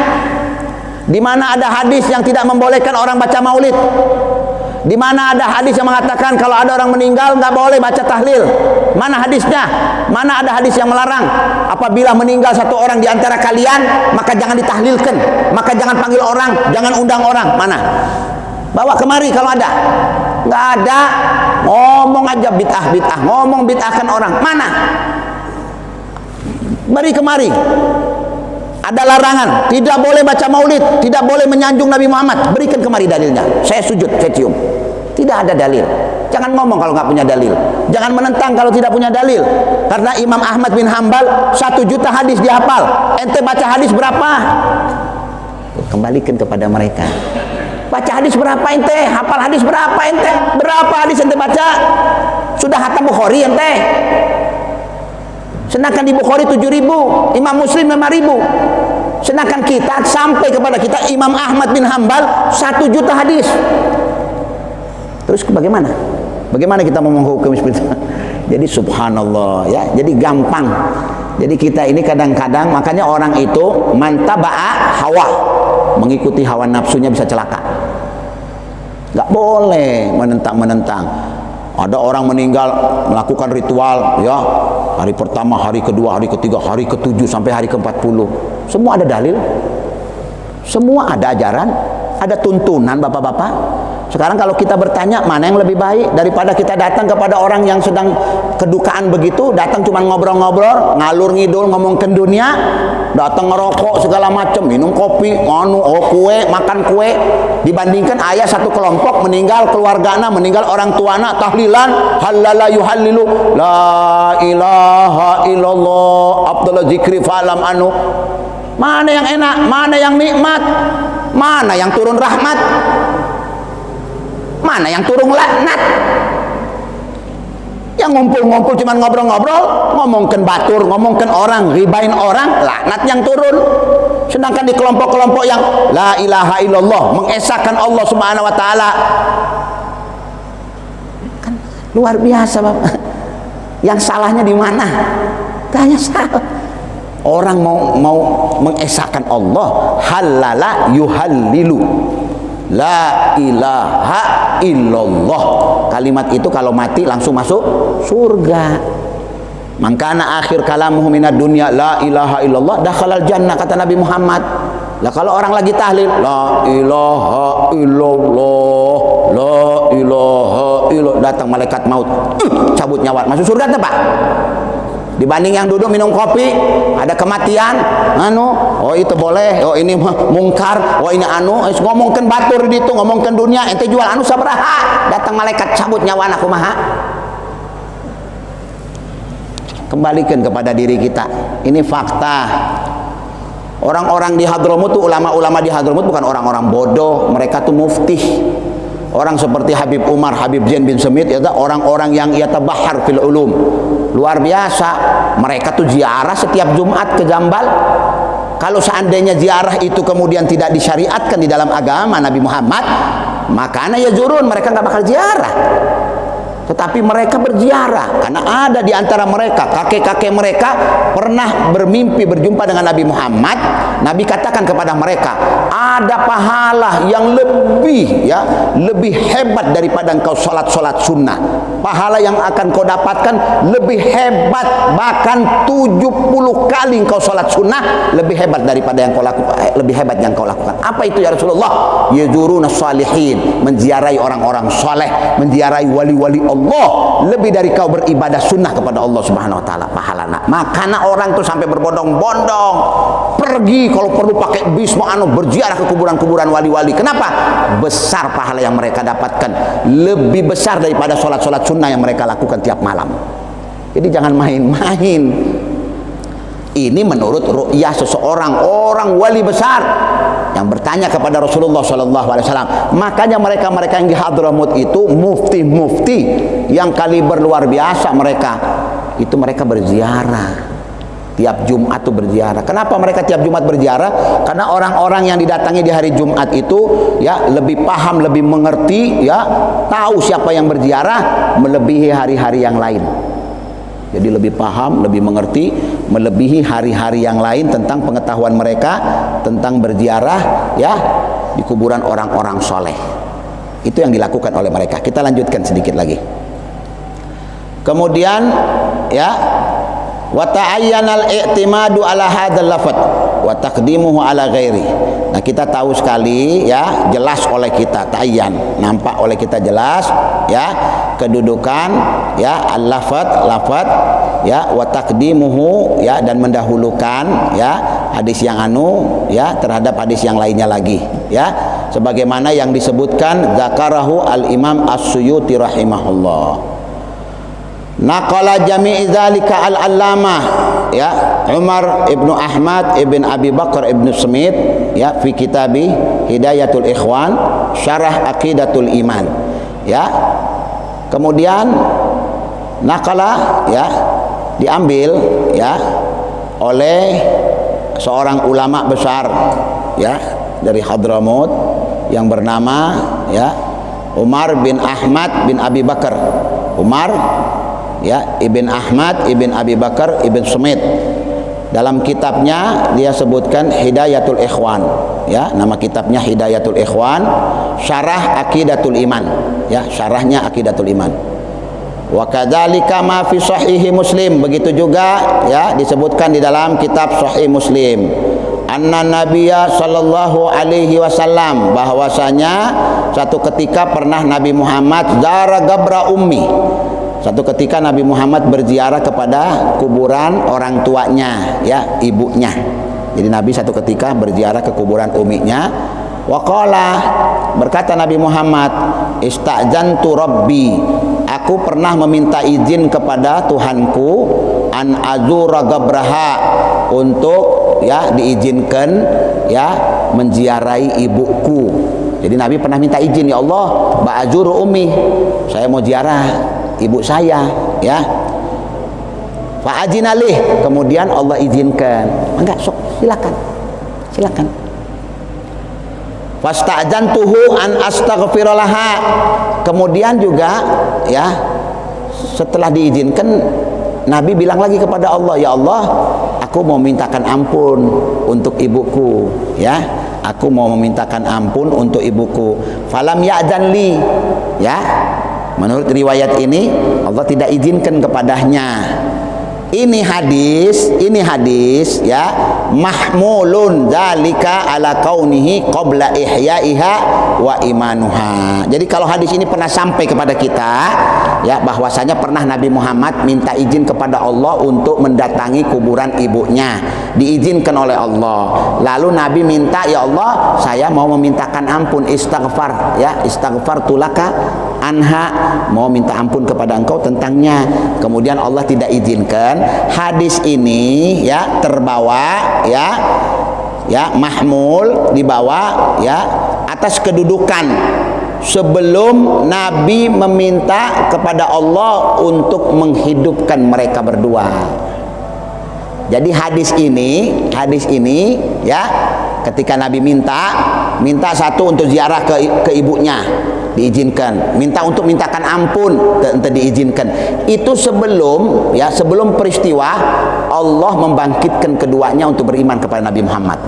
Di mana ada hadis yang tidak membolehkan orang baca maulid? Di mana ada hadis yang mengatakan kalau ada orang meninggal nggak boleh baca tahlil? Mana hadisnya? Mana ada hadis yang melarang apabila meninggal satu orang di antara kalian maka jangan ditahlilkan, maka jangan panggil orang, jangan undang orang? Mana? Bawa kemari kalau ada. Nggak ada. Ngomong aja bid'ah, ngomong bid'ahkan orang. Mana? Beri kemari. Ada larangan, tidak boleh baca maulid, tidak boleh menyanjung Nabi Muhammad. Berikan kemari dalilnya. Saya sujud, saya cium. Tidak ada dalil. Jangan ngomong kalau nggak punya dalil. Jangan menentang kalau tidak punya dalil. Karena Imam Ahmad bin Hanbal 1 juta hadis dihafal. Ente baca hadis berapa? Kembalikan kepada mereka. Baca hadis berapa ente? Hafal hadis berapa ente? Berapa hadis ente baca? Sudah hatam Bukhari ente? Sedangkan di Bukhari 7.000, Imam Muslim 5.000. Sedangkan kita sampai kepada kita Imam Ahmad bin Hanbal 1 juta hadis. Terus bagaimana? Bagaimana kita mau menghukum seperti itu? Jadi subhanallah ya, jadi gampang. Jadi kita ini kadang-kadang, makanya orang itu mantaba'a hawa, mengikuti hawa nafsunya bisa celaka. Nggak boleh menentang-menentang. Ada orang meninggal melakukan ritual ya, hari pertama, hari kedua, hari ketiga, hari ketujuh sampai hari ke-40. Semua ada dalil. Semua ada ajaran, ada tuntunan bapak-bapak. Sekarang kalau kita bertanya mana yang lebih baik daripada kita datang kepada orang yang sedang kedukaan begitu, datang cuma ngobrol-ngobrol, ngalur ngidul ngomongin dunia, datang ngerokok segala macam, minum kopi, kue, makan kue, dibandingkan ayah satu kelompok meninggal keluargana, meninggal orang tuana, tahlilan, halala yuhallilu, la ilaha illallah, abdullah zikri fa'lam anu. Mana yang enak, mana yang nikmat, mana yang turun rahmat, mana yang turun laknat? Yang ngumpul-ngumpul cuman ngobrol-ngobrol, ngomongkan batur, ngomongkan orang, ribain orang, laknat yang turun. Sedangkan di kelompok-kelompok yang la ilaha illallah, mengesahkan Allah subhanahu wa ta'ala, kan luar biasa Bapak. Yang salahnya di mana? Tanya salah. Orang mau mengesahkan Allah, halala yuhallilu, la ilaha illallah. Kalimat itu kalau mati langsung masuk surga. Mangkana akhir kalamuhu minad dunya la ilaha illallah dakhalal jannah, kata Nabi Muhammad. Lah kalau orang lagi tahlil la ilaha illallah, la ilaha illallah, datang malaikat maut, cabut nyawa, masuk surga tak Pak? Dibanding yang duduk minum kopi, ada kematian, oh itu boleh, oh ini mungkar, oh ini ngomongkan batur di itu, ngomongkan dunia, ente jual sabaraha, datang malaikat cabut nyawa anak kumaha. Kembalikan kepada diri kita, ini fakta. Orang-orang di Hadramut tuh, ulama-ulama di Hadramut bukan orang-orang bodoh, mereka tuh mufti. Orang seperti Habib Umar, Habib Zain bin Semit, itu orang-orang yang yatabahar fil ulum, luar biasa. Mereka tuh ziarah setiap Jumat ke Jambal. Kalau seandainya ziarah itu kemudian tidak disyariatkan di dalam agama Nabi Muhammad, makanya ya zurun, mereka nggak bakal ziarah. Tetapi mereka berziarah karena ada di antara mereka, kakek-kakek mereka pernah bermimpi berjumpa dengan Nabi Muhammad. Nabi katakan kepada mereka, ada pahala yang lebih lebih hebat daripada engkau salat sunnah. Pahala yang akan kau dapatkan lebih hebat, bahkan 70 kali engkau salat sunnah lebih hebat daripada yang kau lakukan, lebih hebat yang kau lakukan. Apa itu ya Rasulullah? Yazuruna shalihin, menziarahi orang-orang saleh, menziarahi wali-wali Allah, lebih dari kau beribadah sunnah kepada Allah Subhanahu wa taala pahalana. Makanya orang tuh sampai berbondong-bondong pergi kalau perlu pakai bis berziarah ke kuburan-kuburan wali-wali. Kenapa? Besar pahala yang mereka dapatkan, lebih besar daripada sholat-sholat sunnah yang mereka lakukan tiap malam. Jadi jangan main-main. Ini menurut ru'yah seseorang orang wali besar yang bertanya kepada Rasulullah SAW. Makanya mereka-mereka yang di Hadramut itu mufti-mufti yang kaliber luar biasa mereka. Itu mereka berziarah. Tiap Jumat itu berziarah. Kenapa mereka tiap Jumat berziarah? Karena orang-orang yang didatangi di hari Jumat itu lebih paham, lebih mengerti, tahu siapa yang berziarah melebihi hari-hari yang lain. Jadi lebih paham, lebih mengerti, melebihi hari-hari yang lain tentang pengetahuan mereka tentang berziarah di kuburan orang-orang soleh. Itu yang dilakukan oleh mereka. Kita lanjutkan sedikit lagi. Kemudian wa ta'ayyana al-i'timadu ala hadzal lafaz wa taqdimuhu ala ghairi. Nah, kita tahu sekali jelas oleh kita, ta'ayyan, nampak oleh kita jelas kedudukan al-lafaz wa taqdimuhu dan mendahulukan hadis yang terhadap hadis yang lainnya lagi sebagaimana yang disebutkan zakarahu al-Imam As-Suyuti rahimahullah. Naqala jami'i dzalika al-allamah Umar ibnu Ahmad ibn Abi Bakar ibn Smith fi kitabi Hidayatul Ikhwan Syarah Aqidatul Iman. Kemudian naqala diambil oleh seorang ulama besar dari Hadramut yang bernama Umar bin Ahmad bin Abi Bakar. Umar Ibn Ahmad Ibn Abi Bakar Ibn Smith. Dalam kitabnya dia sebutkan Hidayatul Ikhwan, nama kitabnya Hidayatul Ikhwan Syarah Aqidatul Iman, syarahnya Aqidatul Iman. Wa kadzalika ma fi Sahih Muslim, begitu juga disebutkan di dalam kitab Sahih Muslim. Anna Nabiyya sallallahu alaihi wasallam, bahwasanya satu ketika pernah Nabi Muhammad zara gabra ummi. Satu ketika Nabi Muhammad berziarah kepada kuburan orang tuanya, ibunya. Jadi Nabi satu ketika berziarah ke kuburan uminya. Waqala, berkata Nabi Muhammad, ista'zantu rabbi, aku pernah meminta izin kepada Tuhanku an azura gabraha, untuk diizinkan menziarahi ibuku. Jadi Nabi pernah minta izin, ya Allah, ba'azuru ummi, saya mau ziarah ibu saya, fa'ajinalih, kemudian Allah izinkan. Enggak, sok, silakan. Fasta'zantuhu an astaghfiralaha, kemudian juga setelah diizinkan Nabi bilang lagi kepada Allah, ya Allah, aku mau mintakan ampun untuk ibuku, aku mau memintakan ampun untuk ibuku. Falam ya'zan li, menurut riwayat ini Allah tidak izinkan kepadanya. Ini hadis mahmulun dzalika ala kaunihi qabla ihyaiha wa imanuha. Jadi kalau hadis ini pernah sampai kepada kita bahwasanya pernah Nabi Muhammad minta izin kepada Allah untuk mendatangi kuburan ibunya, diizinkan oleh Allah. Lalu Nabi minta, ya Allah, saya mau memintakan ampun, istighfar, istighfartu laka anha, mau minta ampun kepada engkau tentangnya. Kemudian Allah tidak izinkan. Hadis ini terbawa mahmul, dibawa atas kedudukan sebelum Nabi meminta kepada Allah untuk menghidupkan mereka berdua. Jadi hadis ini ketika Nabi minta satu untuk ziarah ke ibunya, diizinkan. Minta untuk mintakan ampun, diizinkan. Itu sebelum peristiwa Allah membangkitkan keduanya untuk beriman kepada Nabi Muhammad.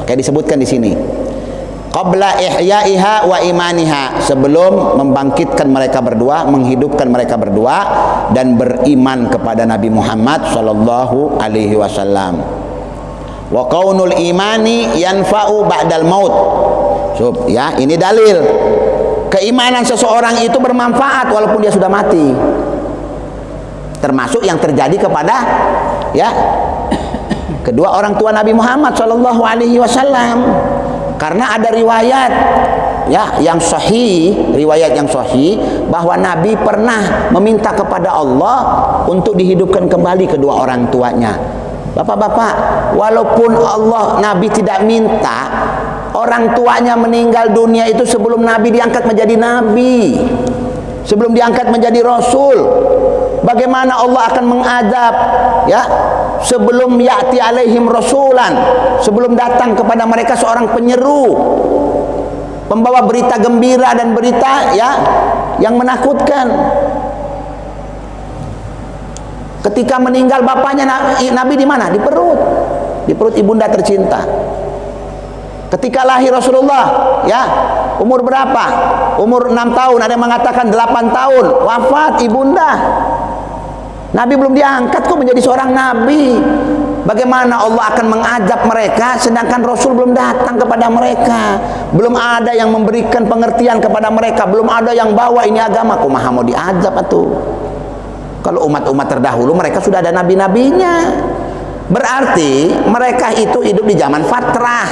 Kayak disebutkan di sini. Qabla ihya'iha wa imaniha, sebelum membangkitkan mereka berdua, menghidupkan mereka berdua dan beriman kepada Nabi Muhammad sallallahu alaihi wasallam. Wa qaunul imani yanfa'u ba'dal maut. Ya, ini dalil keimanan seseorang itu bermanfaat walaupun dia sudah mati. Termasuk yang terjadi kepada ya kedua orang tua Nabi Muhammad sallallahu alaihi wasallam. Karena ada riwayat ya yang sahih, riwayat yang sahih bahwa Nabi pernah meminta kepada Allah untuk dihidupkan kembali kedua orang tuanya. Bapak-bapak, walaupun Nabi tidak minta, orang tuanya meninggal dunia itu sebelum Nabi diangkat menjadi nabi, sebelum diangkat menjadi rasul. Bagaimana Allah akan mengadab ya sebelum ya'ti alaihim rasulan, sebelum datang kepada mereka seorang penyeru, pembawa berita gembira dan berita ya yang menakutkan. Ketika meninggal bapaknya Nabi di mana? Di perut ibunda tercinta. Ketika lahir Rasulullah ya umur berapa? Umur 6 tahun, ada yang mengatakan 8 tahun wafat ibunda. Nabi belum diangkat kok menjadi seorang nabi. Bagaimana Allah akan mengajab mereka sedangkan Rasul belum datang kepada mereka, belum ada yang memberikan pengertian kepada mereka, belum ada yang bawa ini agama. Kumaha mau diajab atuh? Kalau umat-umat terdahulu mereka sudah ada nabi-nabinya. Berarti mereka itu hidup di zaman fatrah.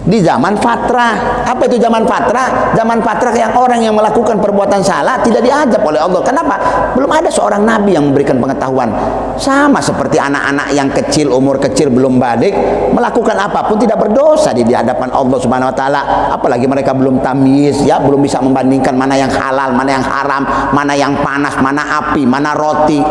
Di zaman fatrah. Apa itu zaman fatrah? Zaman fatrah yang orang yang melakukan perbuatan salah tidak diajab oleh Allah. Kenapa? Belum ada seorang nabi yang memberikan pengetahuan. Sama seperti anak-anak yang kecil, umur kecil belum balik, melakukan apapun tidak berdosa di hadapan Allah Subhanahu wa taala. Apalagi mereka belum tamyiz ya, belum bisa membandingkan mana yang halal, mana yang haram, mana yang panas, mana api, mana roti.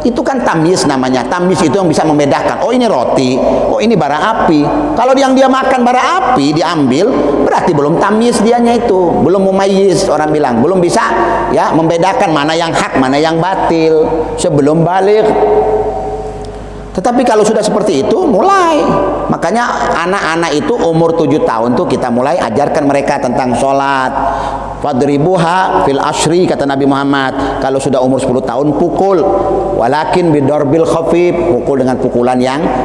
Itu kan tamyiz namanya. Tamyiz itu yang bisa membedakan. Oh ini roti, oh ini bara api. Kalau yang dia makan bara api diambil, berarti belum tamyiz dianya itu, belum mumayyiz, orang bilang belum bisa ya membedakan mana yang hak, mana yang batil sebelum balik. Tetapi kalau sudah seperti itu mulai, makanya anak-anak itu umur 7 tahun tuh kita mulai ajarkan mereka tentang sholat. Fadribuha fil ashri, kata Nabi Muhammad. Kalau sudah umur 10 tahun pukul, walakin bidorbil khafif, pukul dengan pukulan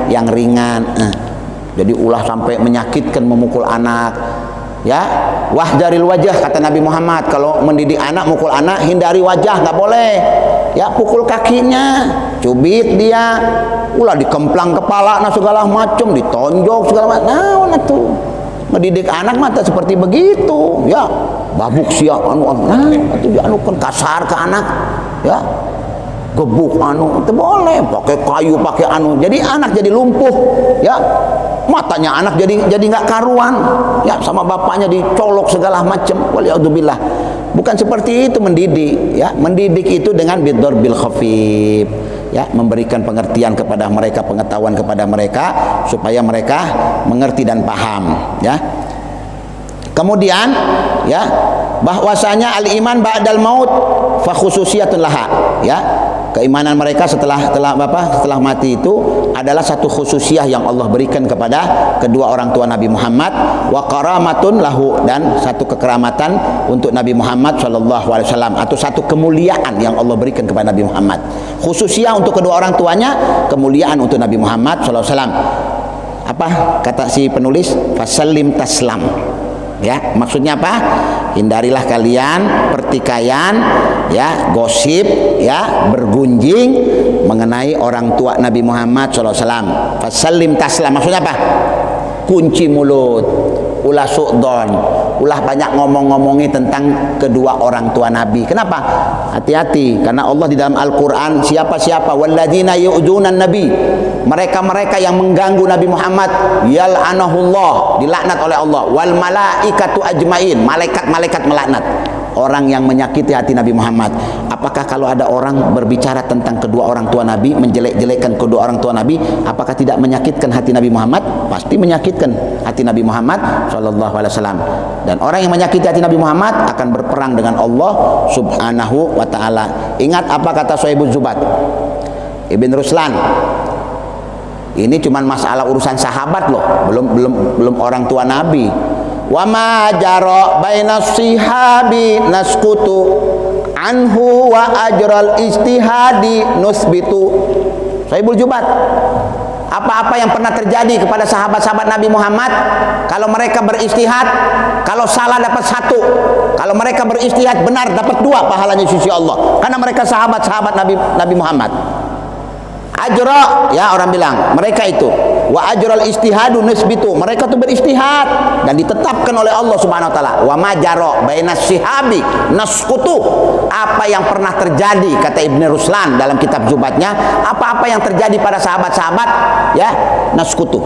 yang ringan. Jadi ulah sampai menyakitkan memukul anak. Ya, wahjaril wajah, kata Nabi Muhammad. Kalau mendidik anak, mukul anak, hindari wajah, nggak boleh. Ya, pukul kakinya, cubit dia, ulah dikemplang kepala, nah segala macam, ditonjok segala macam. Nah, itu mendidik anak mata seperti begitu. Ya, babuk siap itu dianukan kasar ke anak. Ya, gebuk itu boleh, pakai kayu, pakai jadi anak jadi lumpuh. Ya, matanya anak jadi nggak karuan. Ya, sama bapaknya dicolok segala macam. Waliyadzubillah. Bukan seperti itu mendidik. Ya, mendidik itu dengan bidorbil khafif. Ya, memberikan pengertian kepada mereka, pengetahuan kepada mereka supaya mereka mengerti dan paham. Ya. Kemudian ya bahwasanya al-iman ba'dal maut fa khususiyatun laha. Ya. Keimanan mereka setelah mati itu adalah satu khususiyah yang Allah berikan kepada kedua orang tua Nabi Muhammad, wa karamatun lahu, dan satu kekeramatan untuk Nabi Muhammad sallallahu alaihi wasallam, atau satu kemuliaan yang Allah berikan kepada Nabi Muhammad. Khususiyah untuk kedua orang tuanya, kemuliaan untuk Nabi Muhammad sallallahu alaihi wasallam. Apa kata si penulis? Fasallim taslam. Ya, maksudnya apa? Hindarilah kalian pertikaian, ya, gosip, ya, bergunjing mengenai orang tua Nabi Muhammad SAW. Fasallim taslam, maksudnya apa? Kunci mulut, ulah su'don, ulah banyak ngomong-ngomongi tentang kedua orang tua Nabi. Kenapa? Hati-hati, karena Allah di dalam Al-Quran, siapa-siapa walladzina yu'dunan Nabi, mereka-mereka yang mengganggu Nabi Muhammad, yal'anahullah, dilaknat oleh Allah, wal malaikatu ajmain, malaikat-malaikat melaknat orang yang menyakiti hati Nabi Muhammad. Apakah kalau ada orang berbicara tentang kedua orang tua Nabi, menjelek-jelekan kedua orang tua Nabi, apakah tidak menyakitkan hati Nabi Muhammad? Pasti menyakitkan hati Nabi Muhammad sallallahu alaihi wasallam. Dan orang yang menyakiti hati Nabi Muhammad akan berperang dengan Allah Subhanahu wa taala. Ingat apa kata Sahibul Zubat Ibn Ruslan Ini cuman masalah urusan sahabat loh, belum orang tua Nabi. Wa ma jara bainas sihabi naskutu anhu wa ajral istihadi nusbitu. Sahibul Jubat. Apa-apa yang pernah terjadi kepada sahabat-sahabat Nabi Muhammad, kalau mereka beristihad, kalau salah dapat 1, kalau mereka beristihad benar dapat 2 pahalanya di sisi Allah, karena mereka sahabat-sahabat Nabi Muhammad. Ajra, ya orang bilang mereka itu, wa ajral istihadu nisbitu, mereka itu beristihad dan ditetapkan oleh Allah Subhanahu wa taala. Wa majara bainas sihabi nasqutu, apa yang pernah terjadi, kata Ibnu Ruslan dalam kitab Jubatnya, apa-apa yang terjadi pada sahabat-sahabat, ya, nasqutu,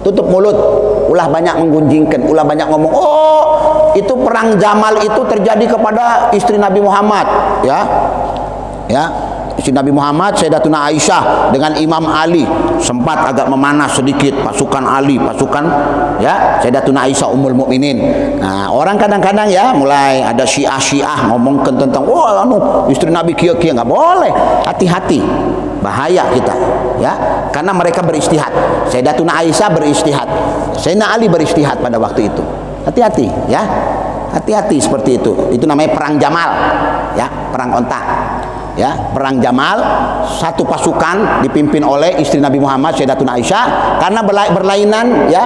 tutup mulut, ulah banyak menggunjingkan, ulah banyak ngomong, oh itu perang Jamal itu terjadi kepada istri Nabi Muhammad, ya istri Nabi Muhammad, Sayyidatuna Aisyah dengan Imam Ali, sempat agak memanas sedikit pasukan Ali, pasukan, ya, Sayyidatuna Aisyah Ummul Mukminin. Nah, orang kadang-kadang ya mulai ada Syiah ngomongkan tentang istri Nabi kia-kia, nggak boleh, hati-hati, bahaya kita, ya, karena mereka beristihad. Sayyidatuna Aisyah beristihad, Sayyidina Ali beristihad pada waktu itu. Hati-hati, ya, hati-hati seperti itu. Itu namanya perang Jamal, ya, perang ontak. Ya, perang Jamal, satu pasukan dipimpin oleh istri Nabi Muhammad, Sayyidatuna Aisyah, karena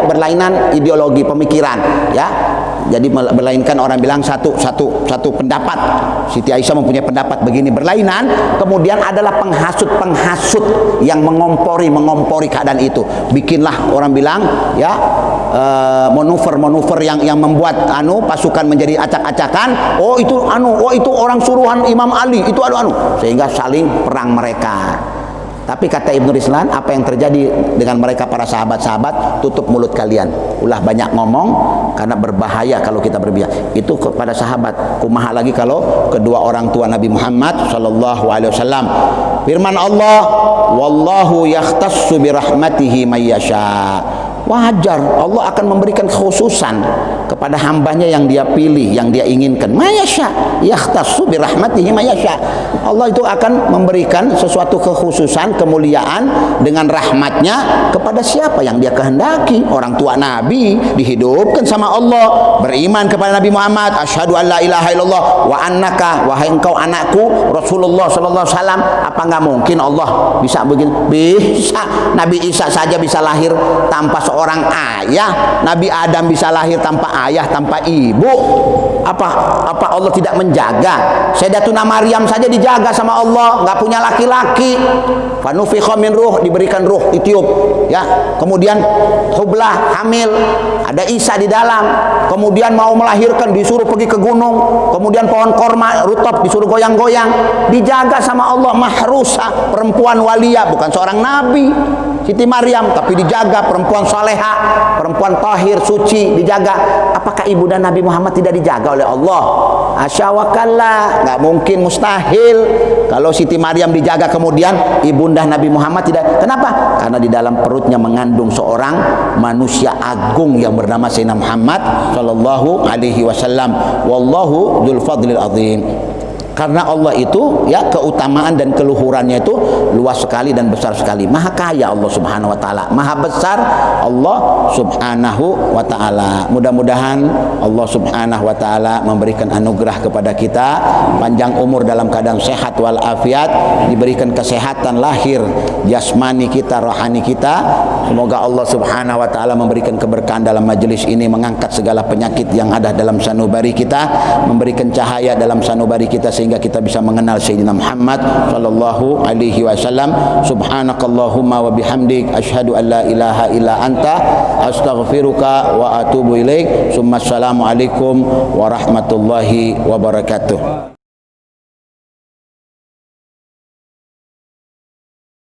berlainan ideologi pemikiran, ya. Jadi berlainkan, orang bilang satu pendapat. Siti Aisyah mempunyai pendapat begini, berlainan. Kemudian adalah penghasut yang mengompori keadaan itu. Bikinlah, orang bilang, ya, manuver yang membuat pasukan menjadi acak-acakan. Oh itu orang suruhan Imam Ali, itu sehingga saling perang mereka. Tapi kata Ibnu Ruslan, apa yang terjadi dengan mereka para sahabat-sahabat, tutup mulut kalian, ulah banyak ngomong, karena berbahaya kalau kita berbicara. Itu kepada sahabat, kumaha lagi kalau kedua orang tua Nabi Muhammad sallallahu alaihi wasallam. Firman Allah, wallahu yakhtassu bi rahmatihi may yasha. Wajar Allah akan memberikan kekhususan kepada hambanya yang dia pilih, yang dia inginkan. Mayasya yakhtassu bi rahmatihi mayasya. Allah itu akan memberikan sesuatu kekhususan, kemuliaan dengan rahmatnya kepada siapa yang dia kehendaki. Orang tua Nabi dihidupkan sama Allah, beriman kepada Nabi Muhammad, asyhadu an la ilaha illallah wa annaka, wahai engkau anakku Rasulullah sallallahu alaihi wasallam. Apa nggak mungkin Allah bisa begini? Bisa. Nabi Isa saja bisa lahir tanpa seorang ayah, Nabi Adam bisa lahir tanpa ayah, tanpa ibu. Apa Allah tidak menjaga? Sayyidatuna Maryam saja dijaga sama Allah, nggak punya laki-laki. Fanufikha min ruh, diberikan ruh, ditiup, ya. Kemudian Hublah hamil, ada Isa di dalam. Kemudian mau melahirkan, disuruh pergi ke gunung. Kemudian pohon korma rutop disuruh goyang-goyang, dijaga sama Allah. Mahrusa, perempuan walia, bukan seorang nabi, Siti Maryam, tapi dijaga, perempuan soleha, perempuan tahir, suci, dijaga. Apakah ibunda Nabi Muhammad tidak dijaga oleh Allah? Asyawakallah, nggak mungkin, mustahil. Kalau Siti Maryam dijaga, kemudian ibunda Nabi Muhammad tidak. Kenapa? Karena di dalam perutnya mengandung seorang manusia agung yang bernama Sayyidina Muhammad sallallahu alaihi wasallam. Wallahu dzul fadlil azim. Karena Allah itu, ya, keutamaan dan keluhurannya itu luas sekali dan besar sekali. Maha kaya Allah Subhanahu wa taala, maha besar Allah Subhanahu wa taala. Mudah-mudahan Allah Subhanahu wa taala memberikan anugerah kepada kita, panjang umur dalam keadaan sehat wal afiat, diberikan kesehatan lahir jasmani kita, rohani kita. Semoga Allah Subhanahu wa taala memberikan keberkahan dalam majelis ini, mengangkat segala penyakit yang ada dalam sanubari kita, memberikan cahaya dalam sanubari kita sehingga kita bisa mengenal Sayyidina Muhammad sallallahu alaihi wasallam. Subhanakallahumma wa bihamdik, asyhadu an la ilaha illa anta, astaghfiruka wa atubu ilaik. Assalamu alaikum warahmatullahi wabarakatuh.